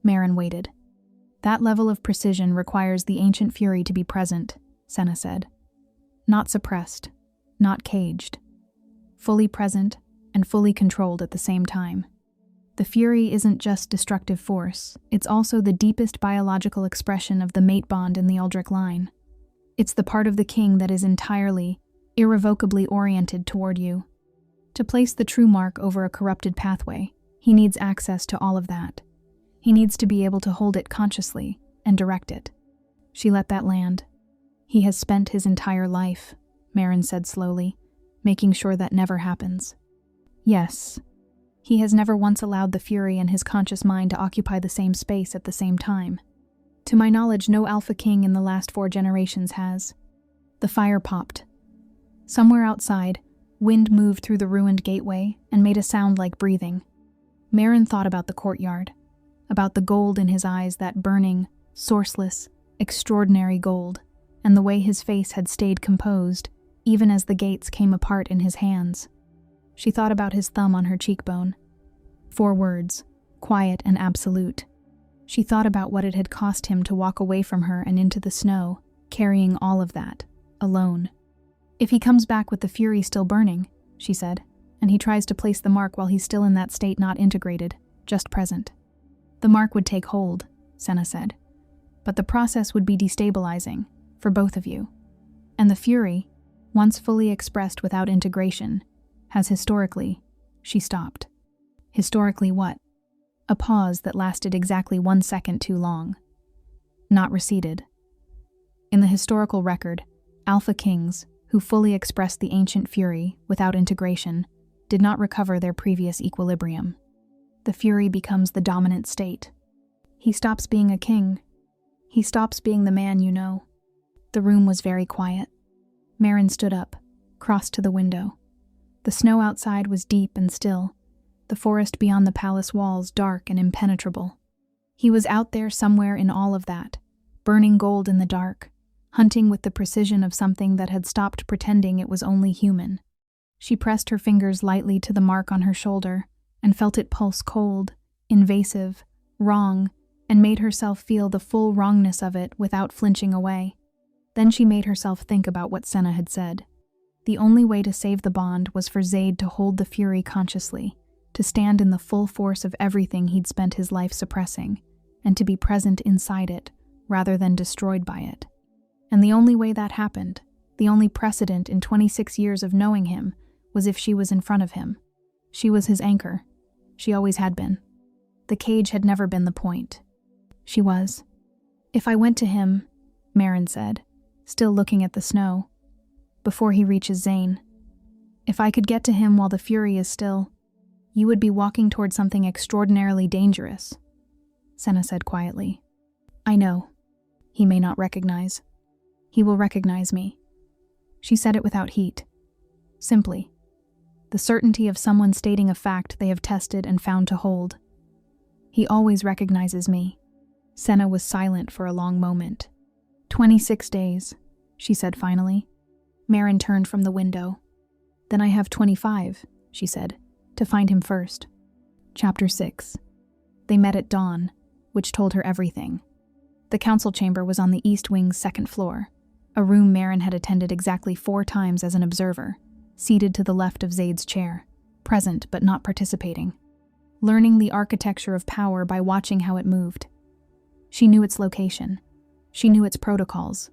Maren waited. That level of precision requires the ancient fury to be present, Senna said. Not suppressed, not caged. Fully present and fully controlled at the same time. The fury isn't just destructive force, it's also the deepest biological expression of the mate bond in the Aldrich line. It's the part of the king that is entirely, irrevocably oriented toward you. To place the true mark over a corrupted pathway, he needs access to all of that. He needs to be able to hold it consciously and direct it. She let that land. He has spent his entire life, Maren said slowly, making sure that never happens. Yes. He has never once allowed the fury and his conscious mind to occupy the same space at the same time. To my knowledge, no Alpha King in the last 4 generations has. The fire popped. Somewhere outside, wind moved through the ruined gateway and made a sound like breathing. Maren thought about the courtyard, about the gold in his eyes, that burning, sourceless, extraordinary gold, and the way his face had stayed composed, even as the gates came apart in his hands. She thought about his thumb on her cheekbone. 4 words, quiet and absolute. She thought about what it had cost him to walk away from her and into the snow, carrying all of that, alone. If he comes back with the fury still burning, she said, and he tries to place the mark while he's still in that state, not integrated, just present. The mark would take hold, Senna said, but the process would be destabilizing, for both of you. And the fury, once fully expressed without integration, has historically, she stopped. Historically what? A pause that lasted exactly 1 second too long. Not receded. In the historical record, Alpha Kings, who fully expressed the ancient fury without integration, did not recover their previous equilibrium. The fury becomes the dominant state. He stops being a king. He stops being the man you know. The room was very quiet. Maren stood up, crossed to the window. The snow outside was deep and still, the forest beyond the palace walls dark and impenetrable. He was out there somewhere in all of that, burning gold in the dark, hunting with the precision of something that had stopped pretending it was only human. She pressed her fingers lightly to the mark on her shoulder and felt it pulse cold, invasive, wrong, and made herself feel the full wrongness of it without flinching away. Then she made herself think about what Senna had said. The only way to save the bond was for Zaid to hold the fury consciously, to stand in the full force of everything he'd spent his life suppressing, and to be present inside it, rather than destroyed by it. And the only way that happened, the only precedent in 26 years of knowing him, was if she was in front of him. She was his anchor. She always had been. The cage had never been the point. She was. If I went to him, Maren said, still looking at the snow, before he reaches Zane. If I could get to him while the fury is still, you would be walking toward something extraordinarily dangerous, Senna said quietly. I know. He may not recognize. He will recognize me. She said it without heat. Simply. The certainty of someone stating a fact they have tested and found to hold. He always recognizes me. Senna was silent for a long moment. 26 days, she said finally. Maren turned from the window. Then I have 25, she said, to find him first. Chapter 6. They met at dawn, which told her everything. The council chamber was on the east wing's 2nd floor, a room Maren had attended exactly 4 times as an observer, seated to the left of Zaid's chair, present but not participating, learning the architecture of power by watching how it moved. She knew its location. She knew its protocols.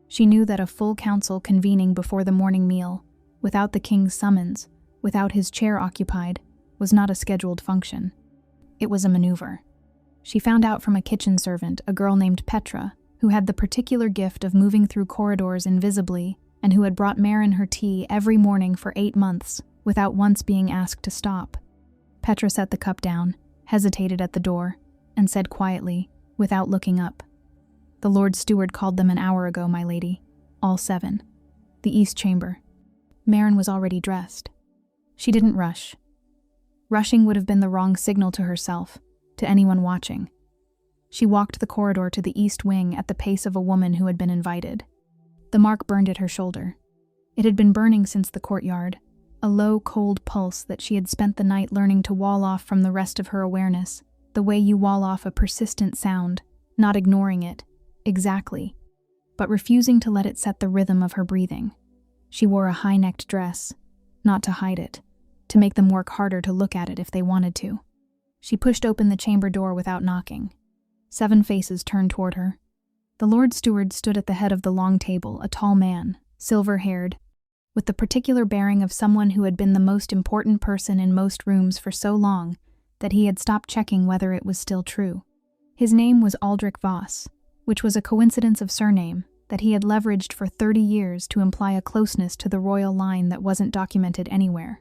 She knew that a full council convening before the morning meal, without the king's summons, without his chair occupied, was not a scheduled function. It was a maneuver. She found out from a kitchen servant, a girl named Petra, who had the particular gift of moving through corridors invisibly and who had brought Maren her tea every morning for 8 months without once being asked to stop. Petra set the cup down, hesitated at the door, and said quietly, without looking up, "The Lord Steward called them an hour ago, my lady. All 7. The East Chamber." Maren was already dressed. She didn't rush. Rushing would have been the wrong signal to herself, to anyone watching. She walked the corridor to the east wing at the pace of a woman who had been invited. The mark burned at her shoulder. It had been burning since the courtyard, a low, cold pulse that she had spent the night learning to wall off from the rest of her awareness, the way you wall off a persistent sound, not ignoring it, exactly, but refusing to let it set the rhythm of her breathing. She wore a high-necked dress, not to hide it, to make them work harder to look at it if they wanted to. She pushed open the chamber door without knocking. 7 faces turned toward her. The Lord Steward stood at the head of the long table, a tall man, silver-haired, with the particular bearing of someone who had been the most important person in most rooms for so long that he had stopped checking whether it was still true. His name was Aldrich Voss, which was a coincidence of surname that he had leveraged for 30 years to imply a closeness to the royal line that wasn't documented anywhere.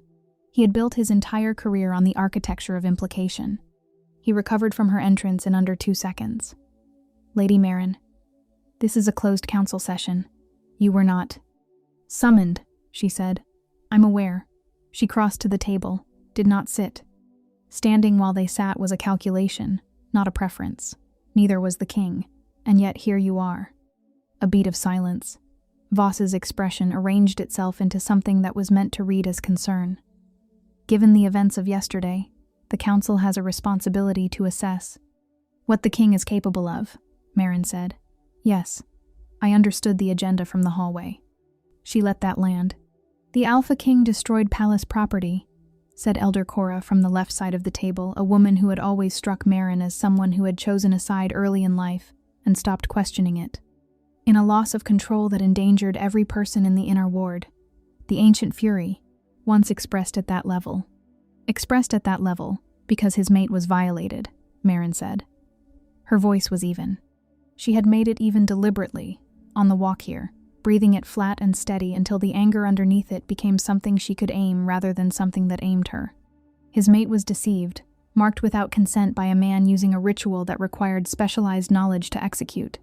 He had built his entire career on the architecture of implication. He recovered from her entrance in under 2 seconds. "Lady Marin, this is a closed council session. You were not summoned," she said. "I'm aware." She crossed to the table, did not sit. Standing while they sat was a calculation, not a preference. Neither was the king, and yet here you are. A beat of silence. Voss's expression arranged itself into something that was meant to read as concern. "Given the events of yesterday, the council has a responsibility to assess what the king is capable of," Marin said. "Yes, I understood the agenda from the hallway." She let that land. "The Alpha King destroyed palace property," said Elder Cora from the left side of the table, a woman who had always struck Marin as someone who had chosen a side early in life and stopped questioning it. "In a loss of control that endangered every person in the inner ward. The ancient fury, once expressed at that level. Expressed at that level because his mate was violated," Marin said. Her voice was even. She had made it even deliberately, on the walk here, breathing it flat and steady until the anger underneath it became something she could aim rather than something that aimed her. His mate was deceived, marked without consent by a man using a ritual that required specialized knowledge to execute.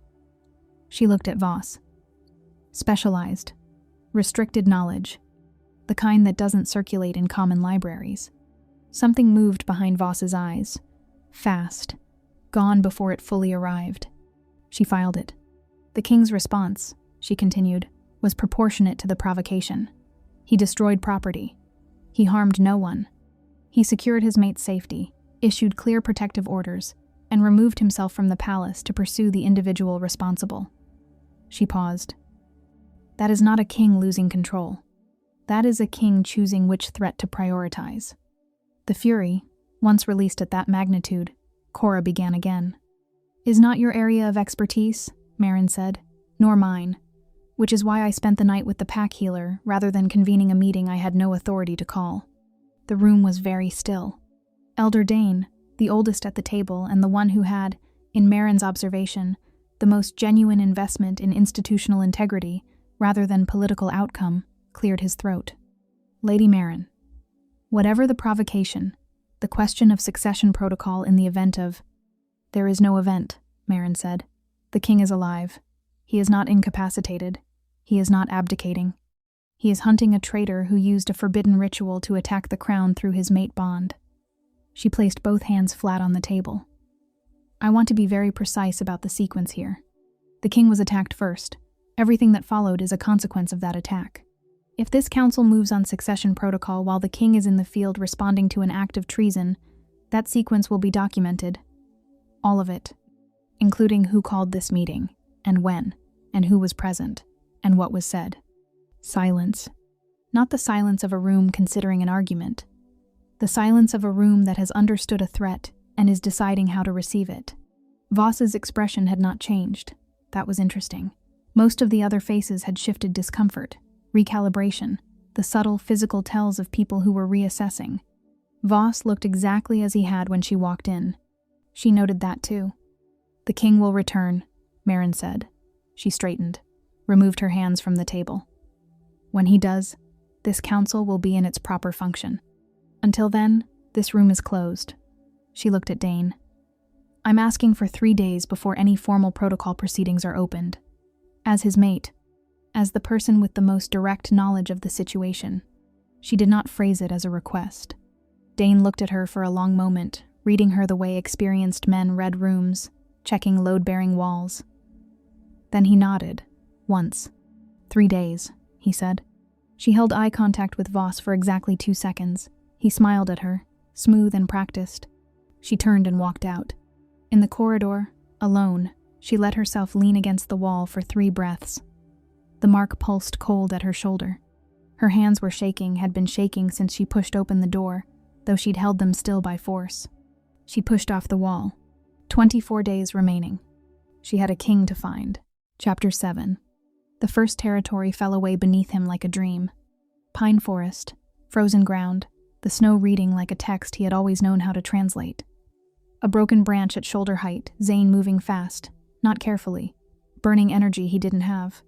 She looked at Voss. Specialized. Restricted knowledge. The kind that doesn't circulate in common libraries. Something moved behind Voss's eyes. Fast. Gone before it fully arrived. She filed it. "The king's response," she continued, "was proportionate to the provocation. He destroyed property. He harmed no one. He secured his mate's safety, issued clear protective orders, and removed himself from the palace to pursue the individual responsible." She paused. "That is not a king losing control. That is a king choosing which threat to prioritize." The fury, once released at that magnitude, Cora began again. "Is not your area of expertise," Marin said, "nor mine, which is why I spent the night with the pack healer rather than convening a meeting I had no authority to call." The room was very still. Elder Dane, the oldest at the table and the one who had, in Marin's observation, the most genuine investment in institutional integrity rather than political outcome, cleared his throat. "Lady Marin, whatever the provocation, the question of succession protocol in the event of—" "There is no event," Marin said. "The king is alive. He is not incapacitated. He is not abdicating. He is hunting a traitor who used a forbidden ritual to attack the crown through his mate bond." She placed both hands flat on the table. "I want to be very precise about the sequence here. The king was attacked first. Everything that followed is a consequence of that attack. If this council moves on succession protocol while the king is in the field responding to an act of treason, that sequence will be documented. All of it, including who called this meeting, and when, and who was present, and what was said." Silence. Not the silence of a room considering an argument. The silence of a room that has understood a threat and is deciding how to receive it. Voss's expression had not changed. That was interesting. Most of the other faces had shifted discomfort, recalibration, the subtle physical tells of people who were reassessing. Voss looked exactly as he had when she walked in. She noted that too. "The king will return," Marin said. She straightened, removed her hands from the table. "When he does, this council will be in its proper function. Until then, this room is closed." She looked at Dane. "I'm asking for 3 days before any formal protocol proceedings are opened. As his mate, as the person with the most direct knowledge of the situation." She did not phrase it as a request. Dane looked at her for a long moment, reading her the way experienced men read rooms, checking load-bearing walls. Then he nodded, once. 3 days, he said. She held eye contact with Voss for exactly 2 seconds. He smiled at her, smooth and practiced. She turned and walked out. In the corridor, alone, she let herself lean against the wall for 3 breaths. The mark pulsed cold at her shoulder. Her hands were shaking, had been shaking since she pushed open the door, though she'd held them still by force. She pushed off the wall. 24 days remaining. She had a king to find. Chapter 7. The first territory fell away beneath him like a dream. Pine forest, frozen ground, the snow reading like a text he had always known how to translate. A broken branch at shoulder height, Zane moving fast, not carefully, burning energy he didn't have.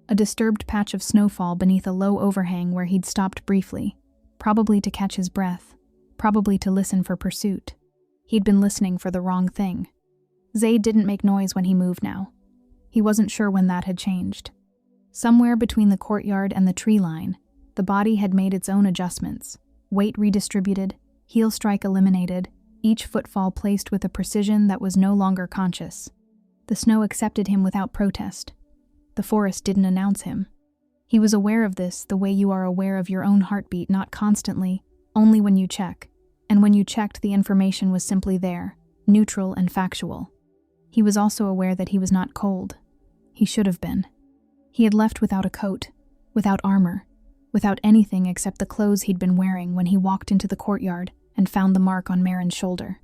A disturbed patch of snowfall beneath a low overhang where he'd stopped briefly, probably to catch his breath, probably to listen for pursuit. He'd been listening for the wrong thing. Zaid didn't make noise when he moved now. He wasn't sure when that had changed. Somewhere between the courtyard and the tree line, the body had made its own adjustments, weight redistributed, heel strike eliminated, each footfall placed with a precision that was no longer conscious. The snow accepted him without protest. The forest didn't announce him. He was aware of this the way you are aware of your own heartbeat, not constantly, only when you check. And when you checked, the information was simply there, neutral and factual. He was also aware that he was not cold. He should have been. He had left without a coat, without armor, without anything except the clothes he'd been wearing when he walked into the courtyard and found the mark on Marin's shoulder.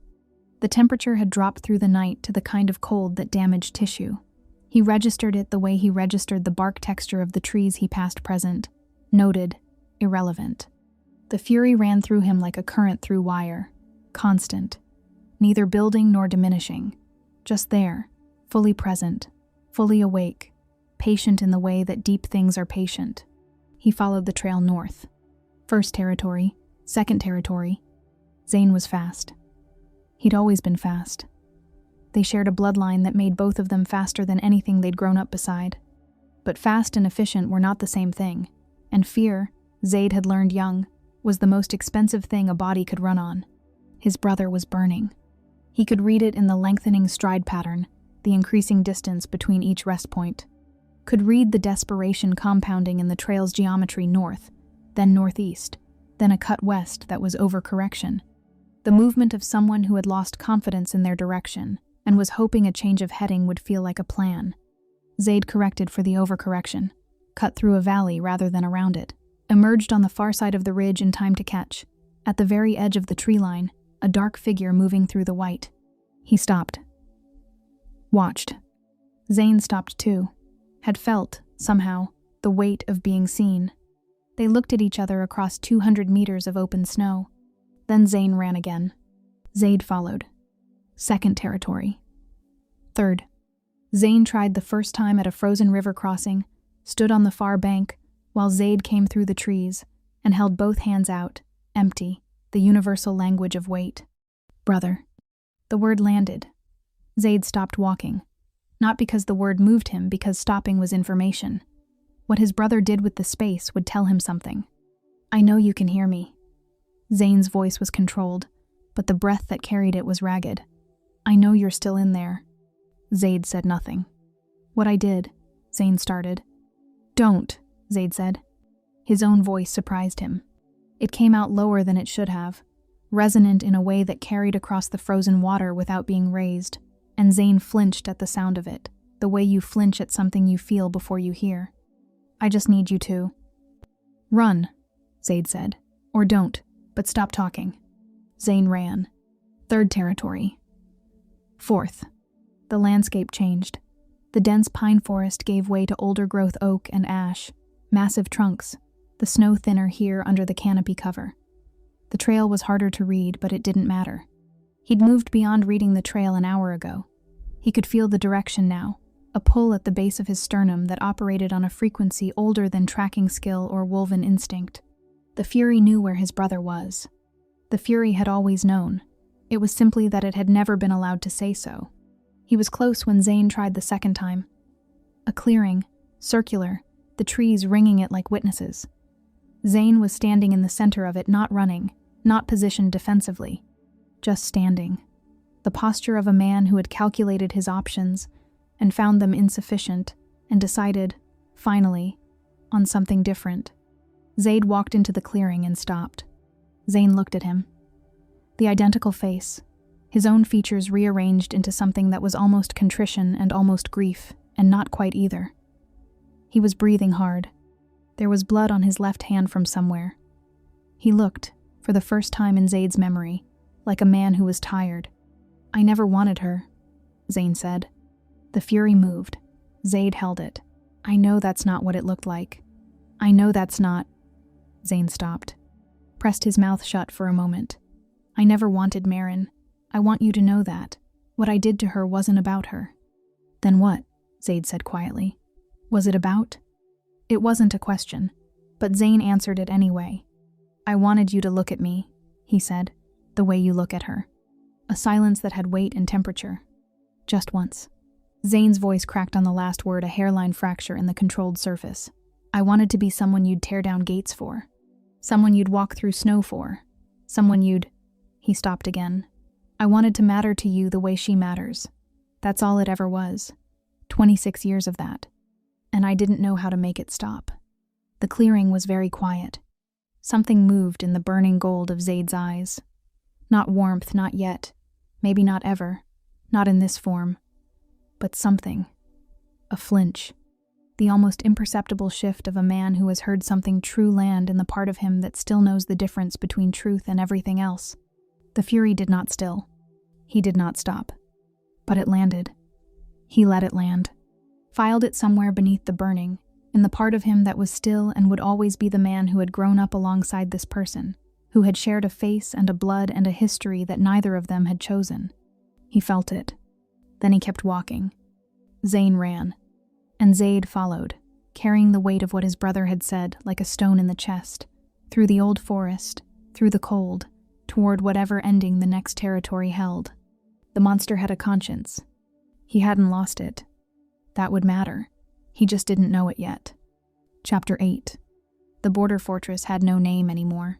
The temperature had dropped through the night to the kind of cold that damaged tissue. He registered it the way he registered the bark texture of the trees he passed present, noted, irrelevant. The fury ran through him like a current through wire, constant, neither building nor diminishing, just there, fully present, fully awake, patient in the way that deep things are patient. He followed the trail north. First territory, second territory. Zane was fast. He'd always been fast. They shared a bloodline that made both of them faster than anything they'd grown up beside. But fast and efficient were not the same thing, and fear, Zaid had learned young, was the most expensive thing a body could run on. His brother was burning. He could read it in the lengthening stride pattern, the increasing distance between each rest point. Could read the desperation compounding in the trail's geometry north, then northeast, then a cut west that was overcorrection. The movement of someone who had lost confidence in their direction and was hoping a change of heading would feel like a plan. Zaid corrected for the overcorrection, cut through a valley rather than around it, emerged on the far side of the ridge in time to catch, at the very edge of the tree line, a dark figure moving through the white. He stopped. Watched. Zane stopped too, had felt, somehow, the weight of being seen. They looked at each other across 200 meters of open snow. Then Zane ran again. Zaid followed. Second territory. Third. Zane tried the first time at a frozen river crossing, stood on the far bank, while Zaid came through the trees, and held both hands out, empty, the universal language of weight. Brother. The word landed. Zaid stopped walking. Not because the word moved him, because stopping was information. What his brother did with the space would tell him something. I know you can hear me. Zane's voice was controlled, but the breath that carried it was ragged. I know you're still in there. Zaid said nothing. What I did, Zane started. Don't, Zaid said. His own voice surprised him. It came out lower than it should have, resonant in a way that carried across the frozen water without being raised, and Zane flinched at the sound of it, the way you flinch at something you feel before you hear. I just need you to. Run, Zaid said. Or don't, but stop talking. Zane ran. Third territory. Fourth. The landscape changed. The dense pine forest gave way to older growth oak and ash, massive trunks, the snow thinner here under the canopy cover. The trail was harder to read, but it didn't matter. He'd moved beyond reading the trail an hour ago. He could feel the direction now, a pull at the base of his sternum that operated on a frequency older than tracking skill or wolven instinct. The Fury knew where his brother was. The Fury had always known. It was simply that it had never been allowed to say so. He was close when Zane tried the second time. A clearing, circular, the trees ringing it like witnesses. Zane was standing in the center of it, not running, not positioned defensively, just standing. The posture of a man who had calculated his options and found them insufficient and decided, finally, on something different. Zaid walked into the clearing and stopped. Zane looked at him. The identical face, his own features rearranged into something that was almost contrition and almost grief, and not quite either. He was breathing hard. There was blood on his left hand from somewhere. He looked, for the first time in Zaid's memory, like a man who was tired. "I never wanted her," Zane said. The fury moved. Zaid held it. "I know that's not what it looked like. I know that's not..." Zane stopped, pressed his mouth shut for a moment. "I never wanted Marin. I want you to know that. What I did to her wasn't about her." "Then what?" Zaid said quietly. "Was it about?" It wasn't a question, but Zane answered it anyway. "I wanted you to look at me," he said, "the way you look at her." A silence that had weight and temperature. Just once. Zane's voice cracked on the last word, a hairline fracture in the controlled surface. "I wanted to be someone you'd tear down gates for. Someone you'd walk through snow for. Someone you'd..." He stopped again. "I wanted to matter to you the way she matters. That's all it ever was. 26 years of that. And I didn't know how to make it stop." The clearing was very quiet. Something moved in the burning gold of Zaid's eyes. Not warmth, not yet. Maybe not ever. Not in this form. But something. A flinch. The almost imperceptible shift of a man who has heard something true land in the part of him that still knows the difference between truth and everything else. The fury did not still. He did not stop. But it landed. He let it land. Filed it somewhere beneath the burning, in the part of him that was still and would always be the man who had grown up alongside this person, who had shared a face and a blood and a history that neither of them had chosen. He felt it. Then he kept walking. Zane ran, and Zaid followed, carrying the weight of what his brother had said like a stone in the chest, through the old forest, through the cold, toward whatever ending the next territory held. The monster had a conscience. He hadn't lost it. That would matter. He just didn't know it yet. Chapter 8. The border fortress had no name anymore.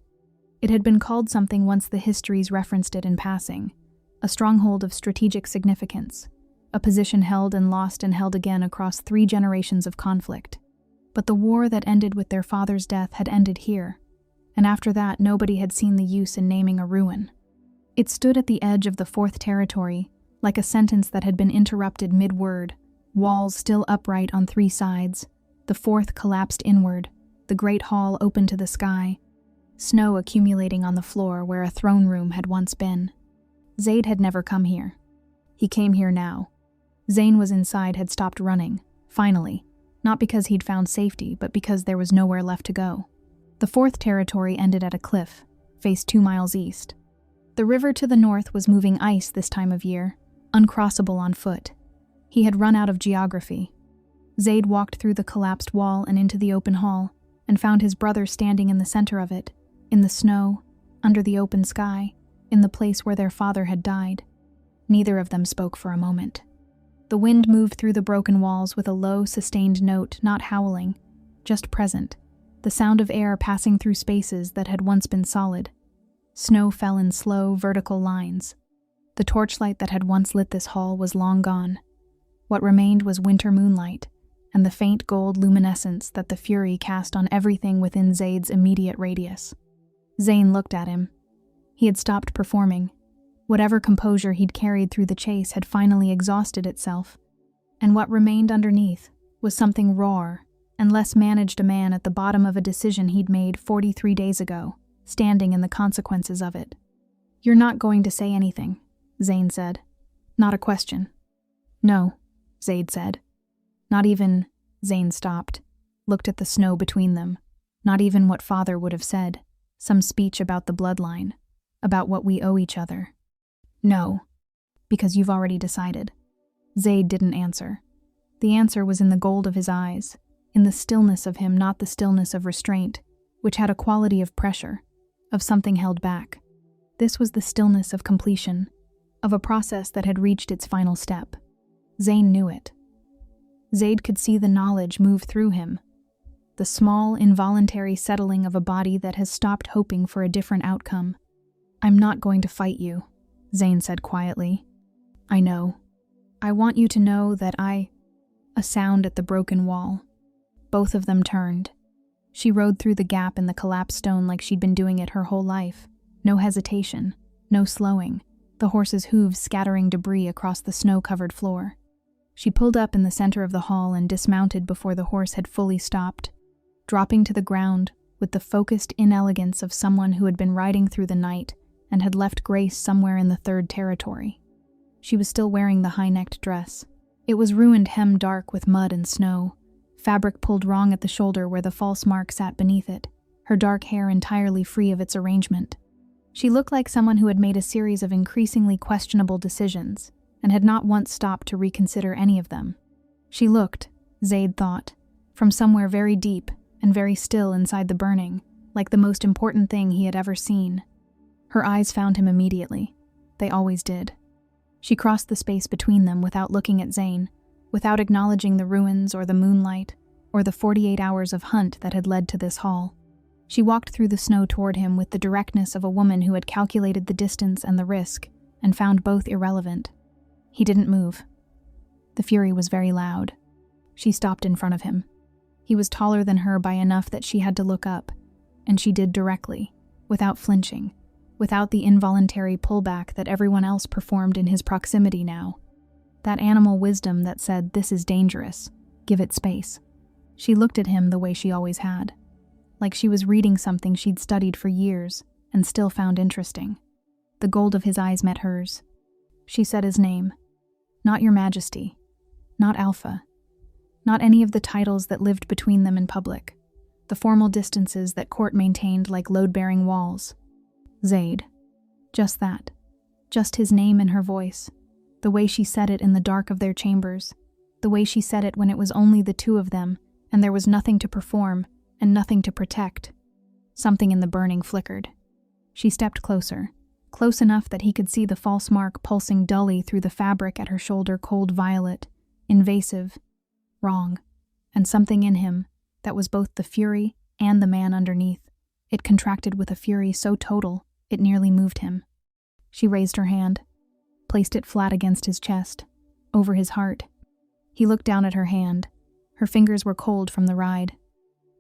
It had been called something once the histories referenced it in passing, a stronghold of strategic significance, a position held and lost and held again across 3 generations of conflict. But the war that ended with their father's death had ended here, and after that nobody had seen the use in naming a ruin. It stood at the edge of the 4th territory, like a sentence that had been interrupted mid-word, walls still upright on 3 sides, the 4th collapsed inward, the great hall open to the sky, snow accumulating on the floor where a throne room had once been. Zaid had never come here. He came here now. Zane was inside, had stopped running, finally, not because he'd found safety, but because there was nowhere left to go. The 4th territory ended at a cliff, faced 2 miles east. The river to the north was moving ice this time of year, uncrossable on foot. He had run out of geography. Zaid walked through the collapsed wall and into the open hall, and found his brother standing in the center of it, in the snow, under the open sky, in the place where their father had died. Neither of them spoke for a moment. The wind moved through the broken walls with a low, sustained note, not howling, just present, the sound of air passing through spaces that had once been solid. Snow fell in slow, vertical lines. The torchlight that had once lit this hall was long gone. What remained was winter moonlight, and the faint gold luminescence that the fury cast on everything within Zaid's immediate radius. Zane looked at him. He had stopped performing. Whatever composure he'd carried through the chase had finally exhausted itself, and what remained underneath was something rawer and less managed, a man at the bottom of a decision he'd made 43 days ago, standing in the consequences of it. "You're not going to say anything," Zane said. "Not a question." "No," Zaid said. "Not even..." Zane stopped, looked at the snow between them. "Not even what father would have said, some speech about the bloodline, about what we owe each other." "No, because you've already decided." Zaid didn't answer. The answer was in the gold of his eyes, in the stillness of him, not the stillness of restraint, which had a quality of pressure, of something held back. This was the stillness of completion, of a process that had reached its final step. Zane knew it. Zaid could see the knowledge move through him, the small, involuntary settling of a body that has stopped hoping for a different outcome, "I'm not going to fight you," Zane said quietly. "I know. I want you to know that I—" A sound at the broken wall. Both of them turned. She rode through the gap in the collapsed stone like she'd been doing it her whole life. No hesitation, no slowing, the horse's hooves scattering debris across the snow-covered floor. She pulled up in the center of the hall and dismounted before the horse had fully stopped, dropping to the ground with the focused inelegance of someone who had been riding through the night and had left Grace somewhere in the third territory. She was still wearing the high-necked dress. It was ruined, hem dark with mud and snow, fabric pulled wrong at the shoulder where the false mark sat beneath it, her dark hair entirely free of its arrangement. She looked like someone who had made a series of increasingly questionable decisions and had not once stopped to reconsider any of them. She looked, Zaid thought, from somewhere very deep and very still inside the burning, like the most important thing he had ever seen. Her eyes found him immediately. They always did. She crossed the space between them without looking at Zane, without acknowledging the ruins or the moonlight or the 48 hours of hunt that had led to this hall. She walked through the snow toward him with the directness of a woman who had calculated the distance and the risk and found both irrelevant. He didn't move. The fury was very loud. She stopped in front of him. He was taller than her by enough that she had to look up, and she did directly, without flinching, without the involuntary pullback that everyone else performed in his proximity now. That animal wisdom that said, "This is dangerous. Give it space." She looked at him the way she always had, like she was reading something she'd studied for years and still found interesting. The gold of his eyes met hers. She said his name. Not Your Majesty. Not Alpha. Not any of the titles that lived between them in public. The formal distances that court maintained like load-bearing walls. Zaid. Just that. Just his name in her voice. The way she said it in the dark of their chambers. The way she said it when it was only the two of them, and there was nothing to perform, and nothing to protect. Something in the burning flickered. She stepped closer, close enough that he could see the false mark pulsing dully through the fabric at her shoulder, cold violet, invasive, wrong, and something in him that was both the fury and the man underneath. It contracted with a fury so total, it nearly moved him. She raised her hand, placed it flat against his chest, over his heart. He looked down at her hand. Her fingers were cold from the ride.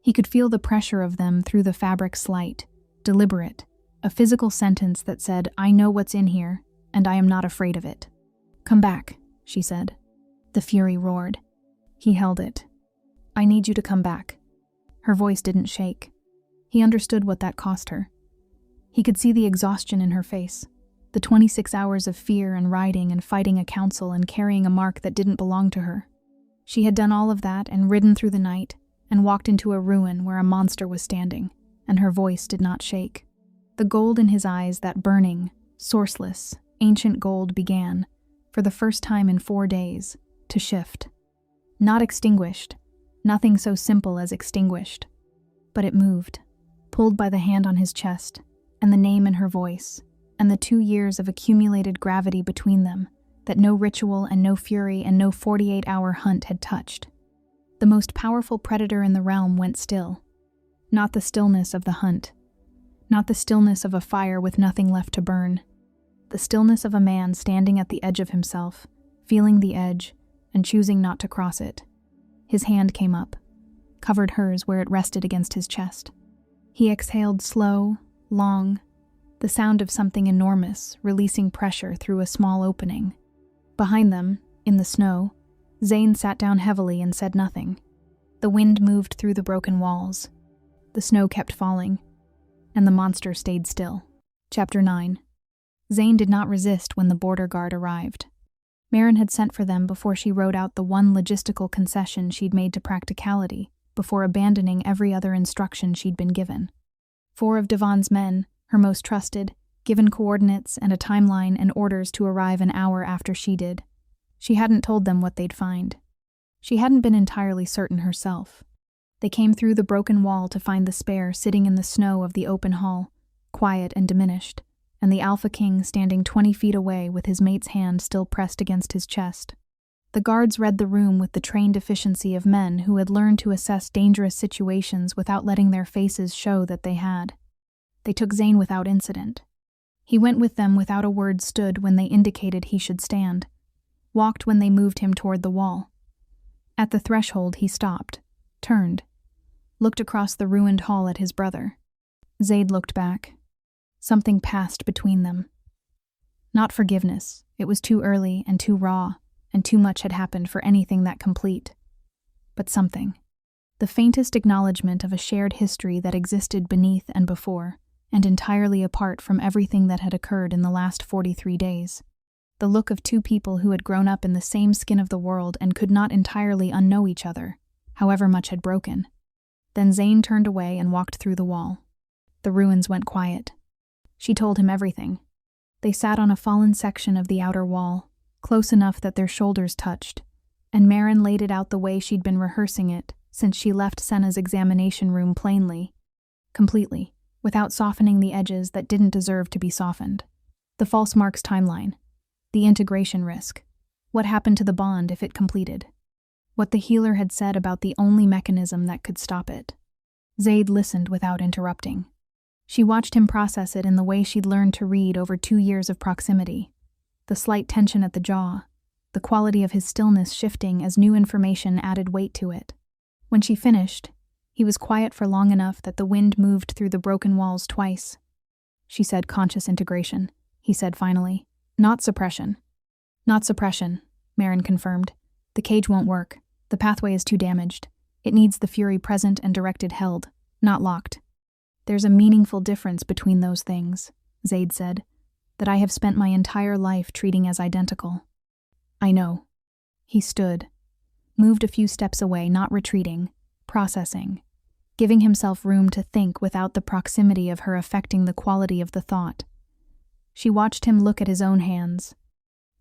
He could feel the pressure of them through the fabric, slight, deliberate, a physical sentence that said, "I know what's in here, and I am not afraid of it." "Come back," she said. The fury roared. He held it. "I need you to come back." Her voice didn't shake. He understood what that cost her. He could see the exhaustion in her face, the 26 hours of fear and riding and fighting a council and carrying a mark that didn't belong to her. She had done all of that and ridden through the night and walked into a ruin where a monster was standing, and her voice did not shake. The gold in his eyes, that burning, sourceless, ancient gold, began, for the first time in 4 days, to shift. Not extinguished, nothing so simple as extinguished, but it moved, pulled by the hand on his chest, and the name in her voice, and the 2 years of accumulated gravity between them, that no ritual and no fury and no 48-hour hunt had touched. The most powerful predator in the realm went still. Not the stillness of the hunt. Not the stillness of a fire with nothing left to burn. The stillness of a man standing at the edge of himself, feeling the edge, and choosing not to cross it. His hand came up, covered hers where it rested against his chest. He exhaled slow, long, the sound of something enormous releasing pressure through a small opening. Behind them, in the snow, Zane sat down heavily and said nothing. The wind moved through the broken walls. The snow kept falling, and the monster stayed still. Chapter 9. Zane did not resist when the border guard arrived. Marin had sent for them before she wrote out the one logistical concession she'd made to practicality, before abandoning every other instruction she'd been given. 4 of Devon's men, her most trusted, given coordinates and a timeline and orders to arrive an hour after she did. She hadn't told them what they'd find. She hadn't been entirely certain herself. They came through the broken wall to find the spare sitting in the snow of the open hall, quiet and diminished, and the Alpha King standing 20 feet away with his mate's hand still pressed against his chest. The guards read the room with the trained efficiency of men who had learned to assess dangerous situations without letting their faces show that they had. They took Zane without incident. He went with them without a word, stood when they indicated he should stand, walked when they moved him toward the wall. At the threshold he stopped, turned, looked across the ruined hall at his brother. Zaid looked back. Something passed between them. Not forgiveness. It was too early and too raw, and too much had happened for anything that complete. But something. The faintest acknowledgement of a shared history that existed beneath and before, and entirely apart from everything that had occurred in the last 43 days. The look of two people who had grown up in the same skin of the world and could not entirely unknow each other, however much had broken. Then Zane turned away and walked through the wall. The ruins went quiet. She told him everything. They sat on a fallen section of the outer wall, close enough that their shoulders touched, and Maren laid it out the way she'd been rehearsing it since she left Senna's examination room plainly, completely, without softening the edges that didn't deserve to be softened. The false marks timeline, the integration risk, what happened to the bond if it completed, what the healer had said about the only mechanism that could stop it. Zaid listened without interrupting. She watched him process it in the way she'd learned to read over 2 years of proximity, the slight tension at the jaw, the quality of his stillness shifting as new information added weight to it. When she finished, he was quiet for long enough that the wind moved through the broken walls twice. She said conscious integration. He said finally, not suppression. Not suppression, Maren confirmed. The cage won't work. The pathway is too damaged. It needs the fury present and directed held, not locked. There's a meaningful difference between those things, Zaid said, that I have spent my entire life treating as identical. I know. He stood, moved a few steps away, not retreating, processing, giving himself room to think without the proximity of her affecting the quality of the thought. She watched him look at his own hands.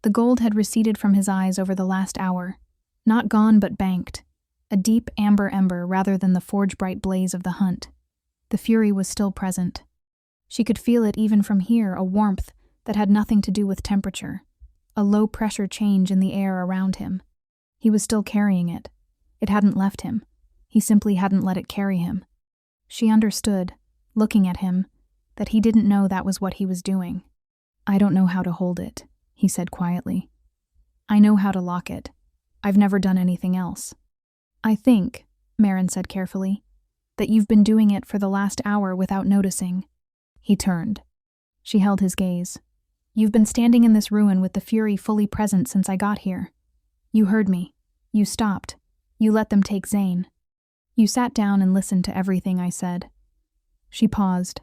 The gold had receded from his eyes over the last hour, not gone but banked, a deep amber ember rather than the forge-bright blaze of the hunt. The fury was still present. She could feel it even from here, a warmth that had nothing to do with temperature, a low-pressure change in the air around him. He was still carrying it. It hadn't left him. He simply hadn't let it carry him. She understood, looking at him, that he didn't know that was what he was doing. I don't know how to hold it, he said quietly. I know how to lock it. I've never done anything else. I think, Maren said carefully, that you've been doing it for the last hour without noticing. He turned. She held his gaze. You've been standing in this ruin with the fury fully present since I got here. You heard me. You stopped. You let them take Zane. You sat down and listened to everything I said. She paused.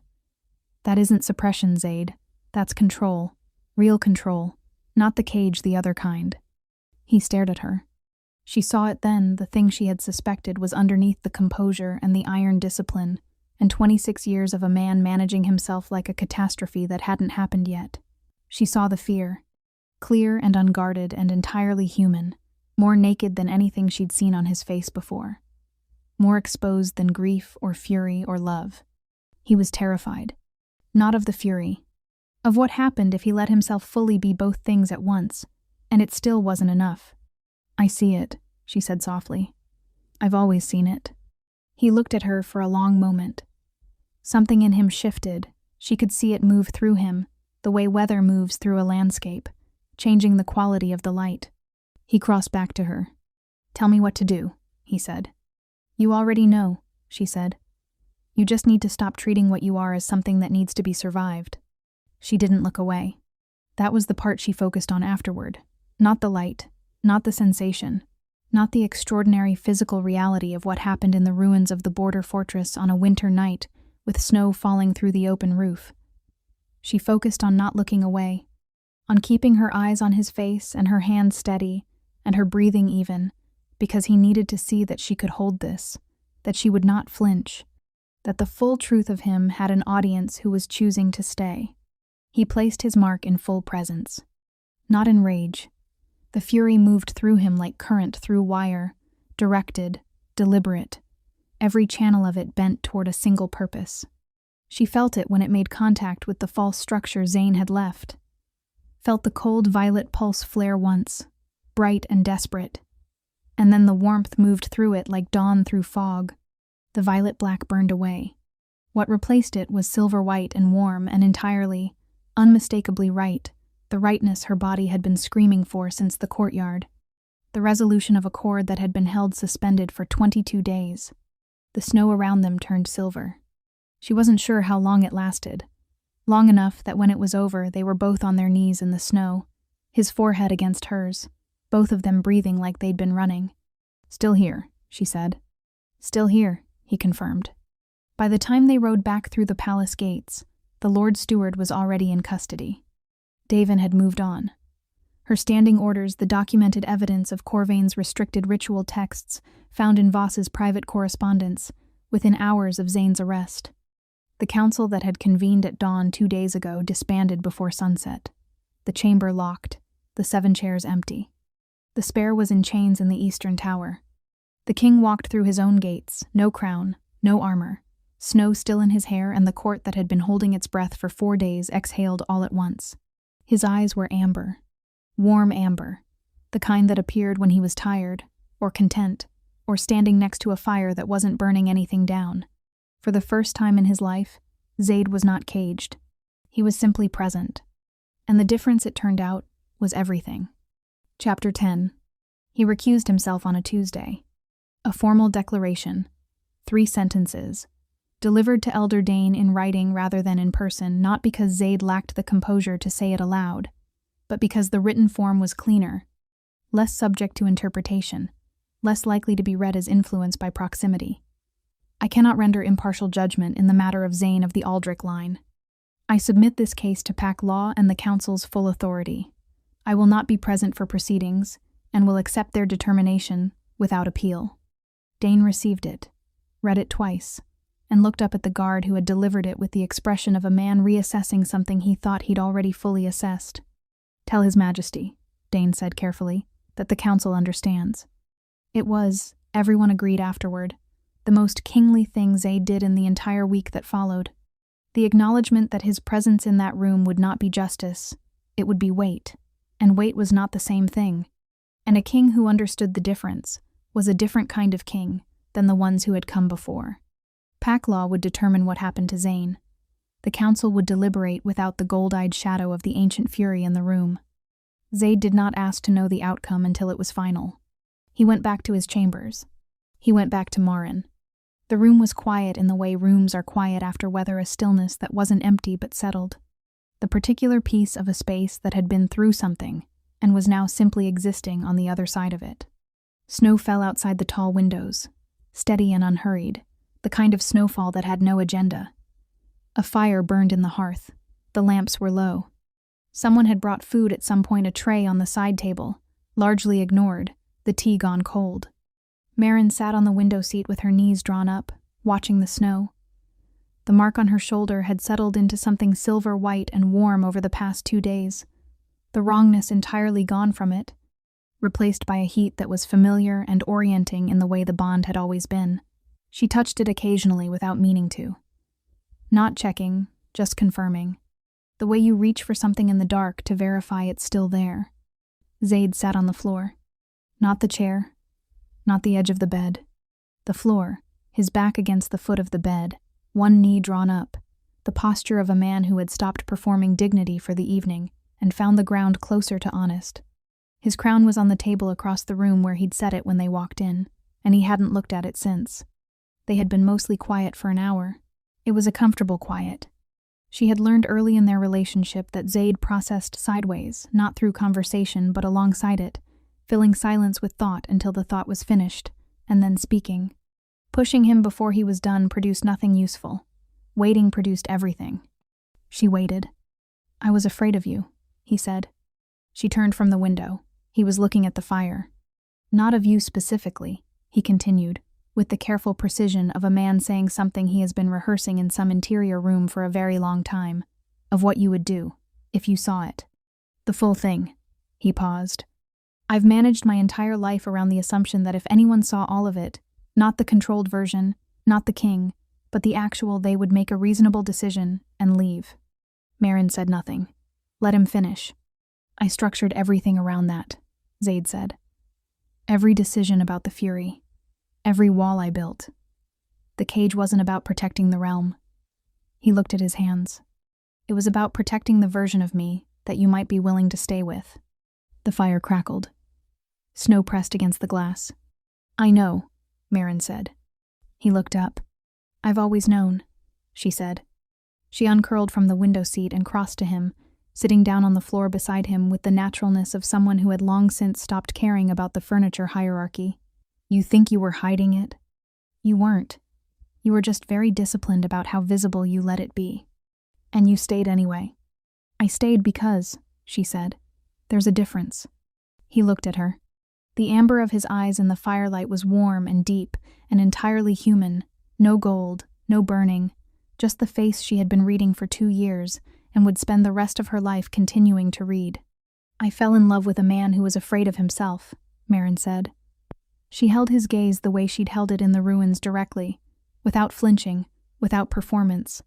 That isn't suppression, Zaid. That's control. Real control. Not the cage, the other kind. He stared at her. She saw it then. The thing she had suspected was underneath the composure and the iron discipline, and 26 years of a man managing himself like a catastrophe that hadn't happened yet. She saw the fear, clear and unguarded and entirely human, more naked than anything she'd seen on his face before, more exposed than grief or fury or love. He was terrified, not of the fury, of what happened if he let himself fully be both things at once, and it still wasn't enough. I see it, she said softly. I've always seen it. He looked at her for a long moment. Something in him shifted. She could see it move through him, the way weather moves through a landscape, changing the quality of the light. He crossed back to her. Tell me what to do, he said. You already know, she said. You just need to stop treating what you are as something that needs to be survived. She didn't look away. That was the part she focused on afterward. Not the light, not the sensation, not the extraordinary physical reality of what happened in the ruins of the border fortress on a winter night with snow falling through the open roof. She focused on not looking away, on keeping her eyes on his face and her hands steady and her breathing even, because he needed to see that she could hold this, that she would not flinch, that the full truth of him had an audience who was choosing to stay. He placed his mark in full presence, not in rage. The fury moved through him like current through wire, directed, deliberate, every channel of it bent toward a single purpose. She felt it when it made contact with the false structure Zane had left. Felt the cold violet pulse flare once, bright and desperate, and then the warmth moved through it like dawn through fog. The violet black burned away. What replaced it was silver white and warm and entirely, Unmistakably right, the rightness her body had been screaming for since the courtyard. The resolution of a cord that had been held suspended for 22 days. The snow around them turned silver. She wasn't sure how long it lasted. Long enough that when it was over, they were both on their knees in the snow, his forehead against hers, both of them breathing like they'd been running. "Still here," she said. "Still here," he confirmed. By the time they rode back through the palace gates, the Lord Steward was already in custody. Davin had moved on. Her standing orders, the documented evidence of Corvain's restricted ritual texts found in Voss's private correspondence, within hours of Zane's arrest. The council that had convened at dawn 2 days ago disbanded before sunset. The chamber locked, the 7 chairs empty. The spare was in chains in the eastern tower. The king walked through his own gates, no crown, no armor, snow still in his hair, and the court that had been holding its breath for 4 days exhaled all at once. His eyes were amber. Warm amber, the kind that appeared when he was tired, or content, or standing next to a fire that wasn't burning anything down. For the first time in his life, Zaid was not caged. He was simply present. And the difference, it turned out, was everything. Chapter 10. He recused himself on a Tuesday. A formal declaration, 3 sentences, delivered to Elder Dane in writing rather than in person, not because Zaid lacked the composure to say it aloud, but because the written form was cleaner, less subject to interpretation, less likely to be read as influenced by proximity. "I cannot render impartial judgment in the matter of Zane of the Aldrich line. I submit this case to Pack Law and the Council's full authority. I will not be present for proceedings, and will accept their determination without appeal." Dane received it, read it twice, and looked up at the guard who had delivered it with the expression of a man reassessing something he thought he'd already fully assessed. "Tell His Majesty," Dane said carefully, "that the council understands." It was, everyone agreed afterward, the most kingly thing Zaid did in the entire week that followed. The acknowledgement that his presence in that room would not be justice, it would be weight, and weight was not the same thing. And a king who understood the difference was a different kind of king than the ones who had come before. Pack Law would determine what happened to Zane. The council would deliberate without the gold-eyed shadow of the ancient fury in the room. Zaid did not ask to know the outcome until it was final. He went back to his chambers. He went back to Marin. The room was quiet in the way rooms are quiet after weather, a stillness that wasn't empty but settled. The particular piece of a space that had been through something and was now simply existing on the other side of it. Snow fell outside the tall windows, steady and unhurried, the kind of snowfall that had no agenda. A fire burned in the hearth. The lamps were low. Someone had brought food at some point, a tray on the side table, largely ignored, the tea gone cold. Marin sat on the window seat with her knees drawn up, watching the snow. The mark on her shoulder had settled into something silver-white and warm over the past 2 days, the wrongness entirely gone from it, replaced by a heat that was familiar and orienting in the way the bond had always been. She touched it occasionally without meaning to. Not checking, just confirming. The way you reach for something in the dark to verify it's still there. Zaid sat on the floor. Not the chair, not the edge of the bed. The floor, his back against the foot of the bed, one knee drawn up, the posture of a man who had stopped performing dignity for the evening and found the ground closer to honest. His crown was on the table across the room where he'd set it when they walked in, and he hadn't looked at it since. They had been mostly quiet for an hour. It was a comfortable quiet. She had learned early in their relationship that Zaid processed sideways, not through conversation but alongside it, filling silence with thought until the thought was finished, and then speaking. Pushing him before he was done produced nothing useful. Waiting produced everything. She waited. "I was afraid of you," he said. She turned from the window. He was looking at the fire. "Not of you specifically," he continued, with the careful precision of a man saying something he has been rehearsing in some interior room for a very long time, of what you would do, if you saw it. "The full thing." He paused. "I've managed my entire life around the assumption that if anyone saw all of it, not the controlled version, not the king, but the actual, they would make a reasonable decision and leave." Marin said nothing. Let him finish. "I structured everything around that," Zaid said. "Every decision about the Fury. Every wall I built. The cage wasn't about protecting the realm." He looked at his hands. It was about protecting the version of me that you might be willing to stay with. The fire crackled. Snow pressed against the glass. I know, Marin said. He looked up. I've always known, she said. She uncurled from the window seat and crossed to him, sitting down on the floor beside him with the naturalness of someone who had long since stopped caring about the furniture hierarchy. You think you were hiding it? You weren't. You were just very disciplined about how visible you let it be. And you stayed anyway. I stayed because, she said. There's a difference. He looked at her. The amber of his eyes in the firelight was warm and deep and entirely human, no gold, no burning, just the face she had been reading for 2 years and would spend the rest of her life continuing to read. I fell in love with a man who was afraid of himself, Marin said. She held his gaze the way she'd held it in the ruins directly, without flinching, without performance.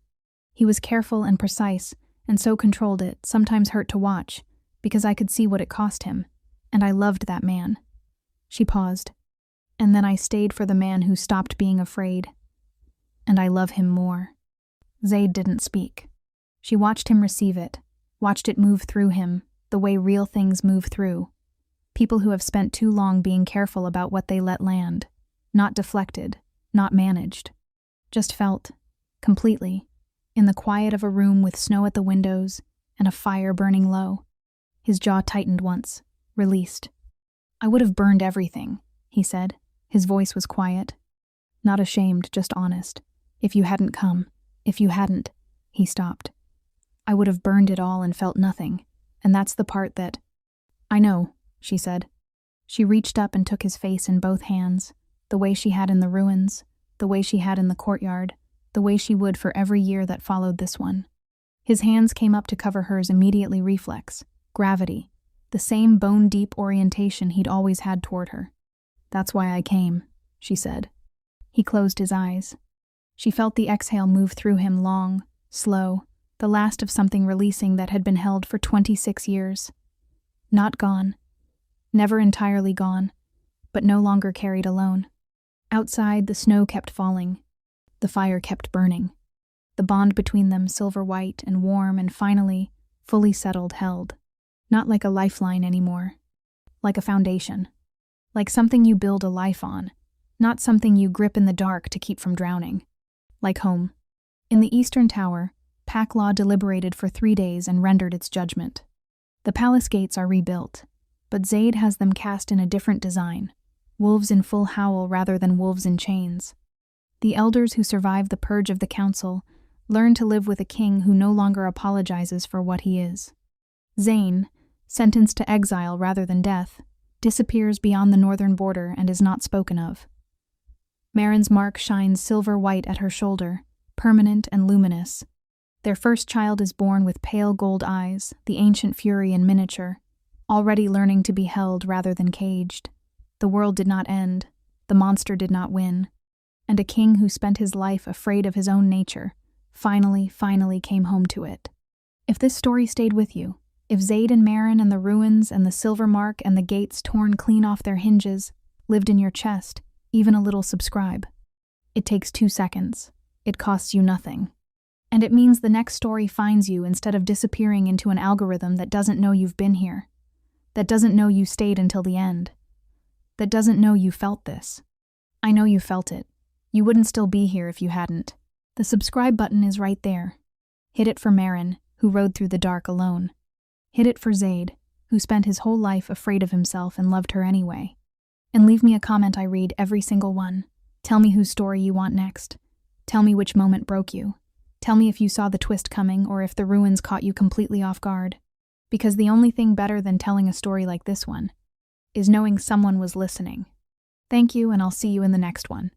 He was careful and precise, and so controlled it sometimes hurt to watch, because I could see what it cost him, and I loved that man. She paused. And then I stayed for the man who stopped being afraid. And I love him more. Zaid didn't speak. She watched him receive it, watched it move through him, the way real things move through. People who have spent too long being careful about what they let land, not deflected, not managed. Just felt, completely, in the quiet of a room with snow at the windows and a fire burning low. His jaw tightened once, released. I would have burned everything, he said. His voice was quiet. Not ashamed, just honest. If you hadn't come, if you hadn't, he stopped. I would have burned it all and felt nothing, and that's the part that... I know, she said. She reached up and took his face in both hands, the way she had in the ruins, the way she had in the courtyard, the way she would for every year that followed this one. His hands came up to cover hers immediately reflex, gravity, the same bone-deep orientation he'd always had toward her. That's why I came, she said. He closed his eyes. She felt the exhale move through him long, slow, the last of something releasing that had been held for 26 years. Not gone. Never entirely gone, but no longer carried alone. Outside, the snow kept falling. The fire kept burning. The bond between them, silver white and warm and finally, fully settled, held. Not like a lifeline anymore. Like a foundation. Like something you build a life on. Not something you grip in the dark to keep from drowning. Like home. In the Eastern Tower, Pack Law deliberated for 3 days and rendered its judgment. The palace gates are rebuilt, but Zaid has them cast in a different design. Wolves in full howl rather than wolves in chains. The elders who survived the purge of the council learn to live with a king who no longer apologizes for what he is. Zane, sentenced to exile rather than death, disappears beyond the northern border and is not spoken of. Marin's mark shines silver white at her shoulder, permanent and luminous. Their first child is born with pale gold eyes, the ancient fury in miniature, already learning to be held rather than caged. The world did not end, the monster did not win, and a king who spent his life afraid of his own nature finally came home to it. If this story stayed with you, if Zaid and Marin and the ruins and the silver mark and the gates torn clean off their hinges lived in your chest, even a little subscribe. It takes 2 seconds. It costs you nothing. And it means the next story finds you instead of disappearing into an algorithm that doesn't know you've been here, that doesn't know you stayed until the end, that doesn't know you felt this. I know you felt it. You wouldn't still be here if you hadn't. The subscribe button is right there. Hit it for Marin, who rode through the dark alone. Hit it for Zaid, who spent his whole life afraid of himself and loved her anyway. And leave me a comment. I read every single one. Tell me whose story you want next. Tell me which moment broke you. Tell me if you saw the twist coming or if the ruins caught you completely off guard. Because the only thing better than telling a story like this one is knowing someone was listening. Thank you, and I'll see you in the next one.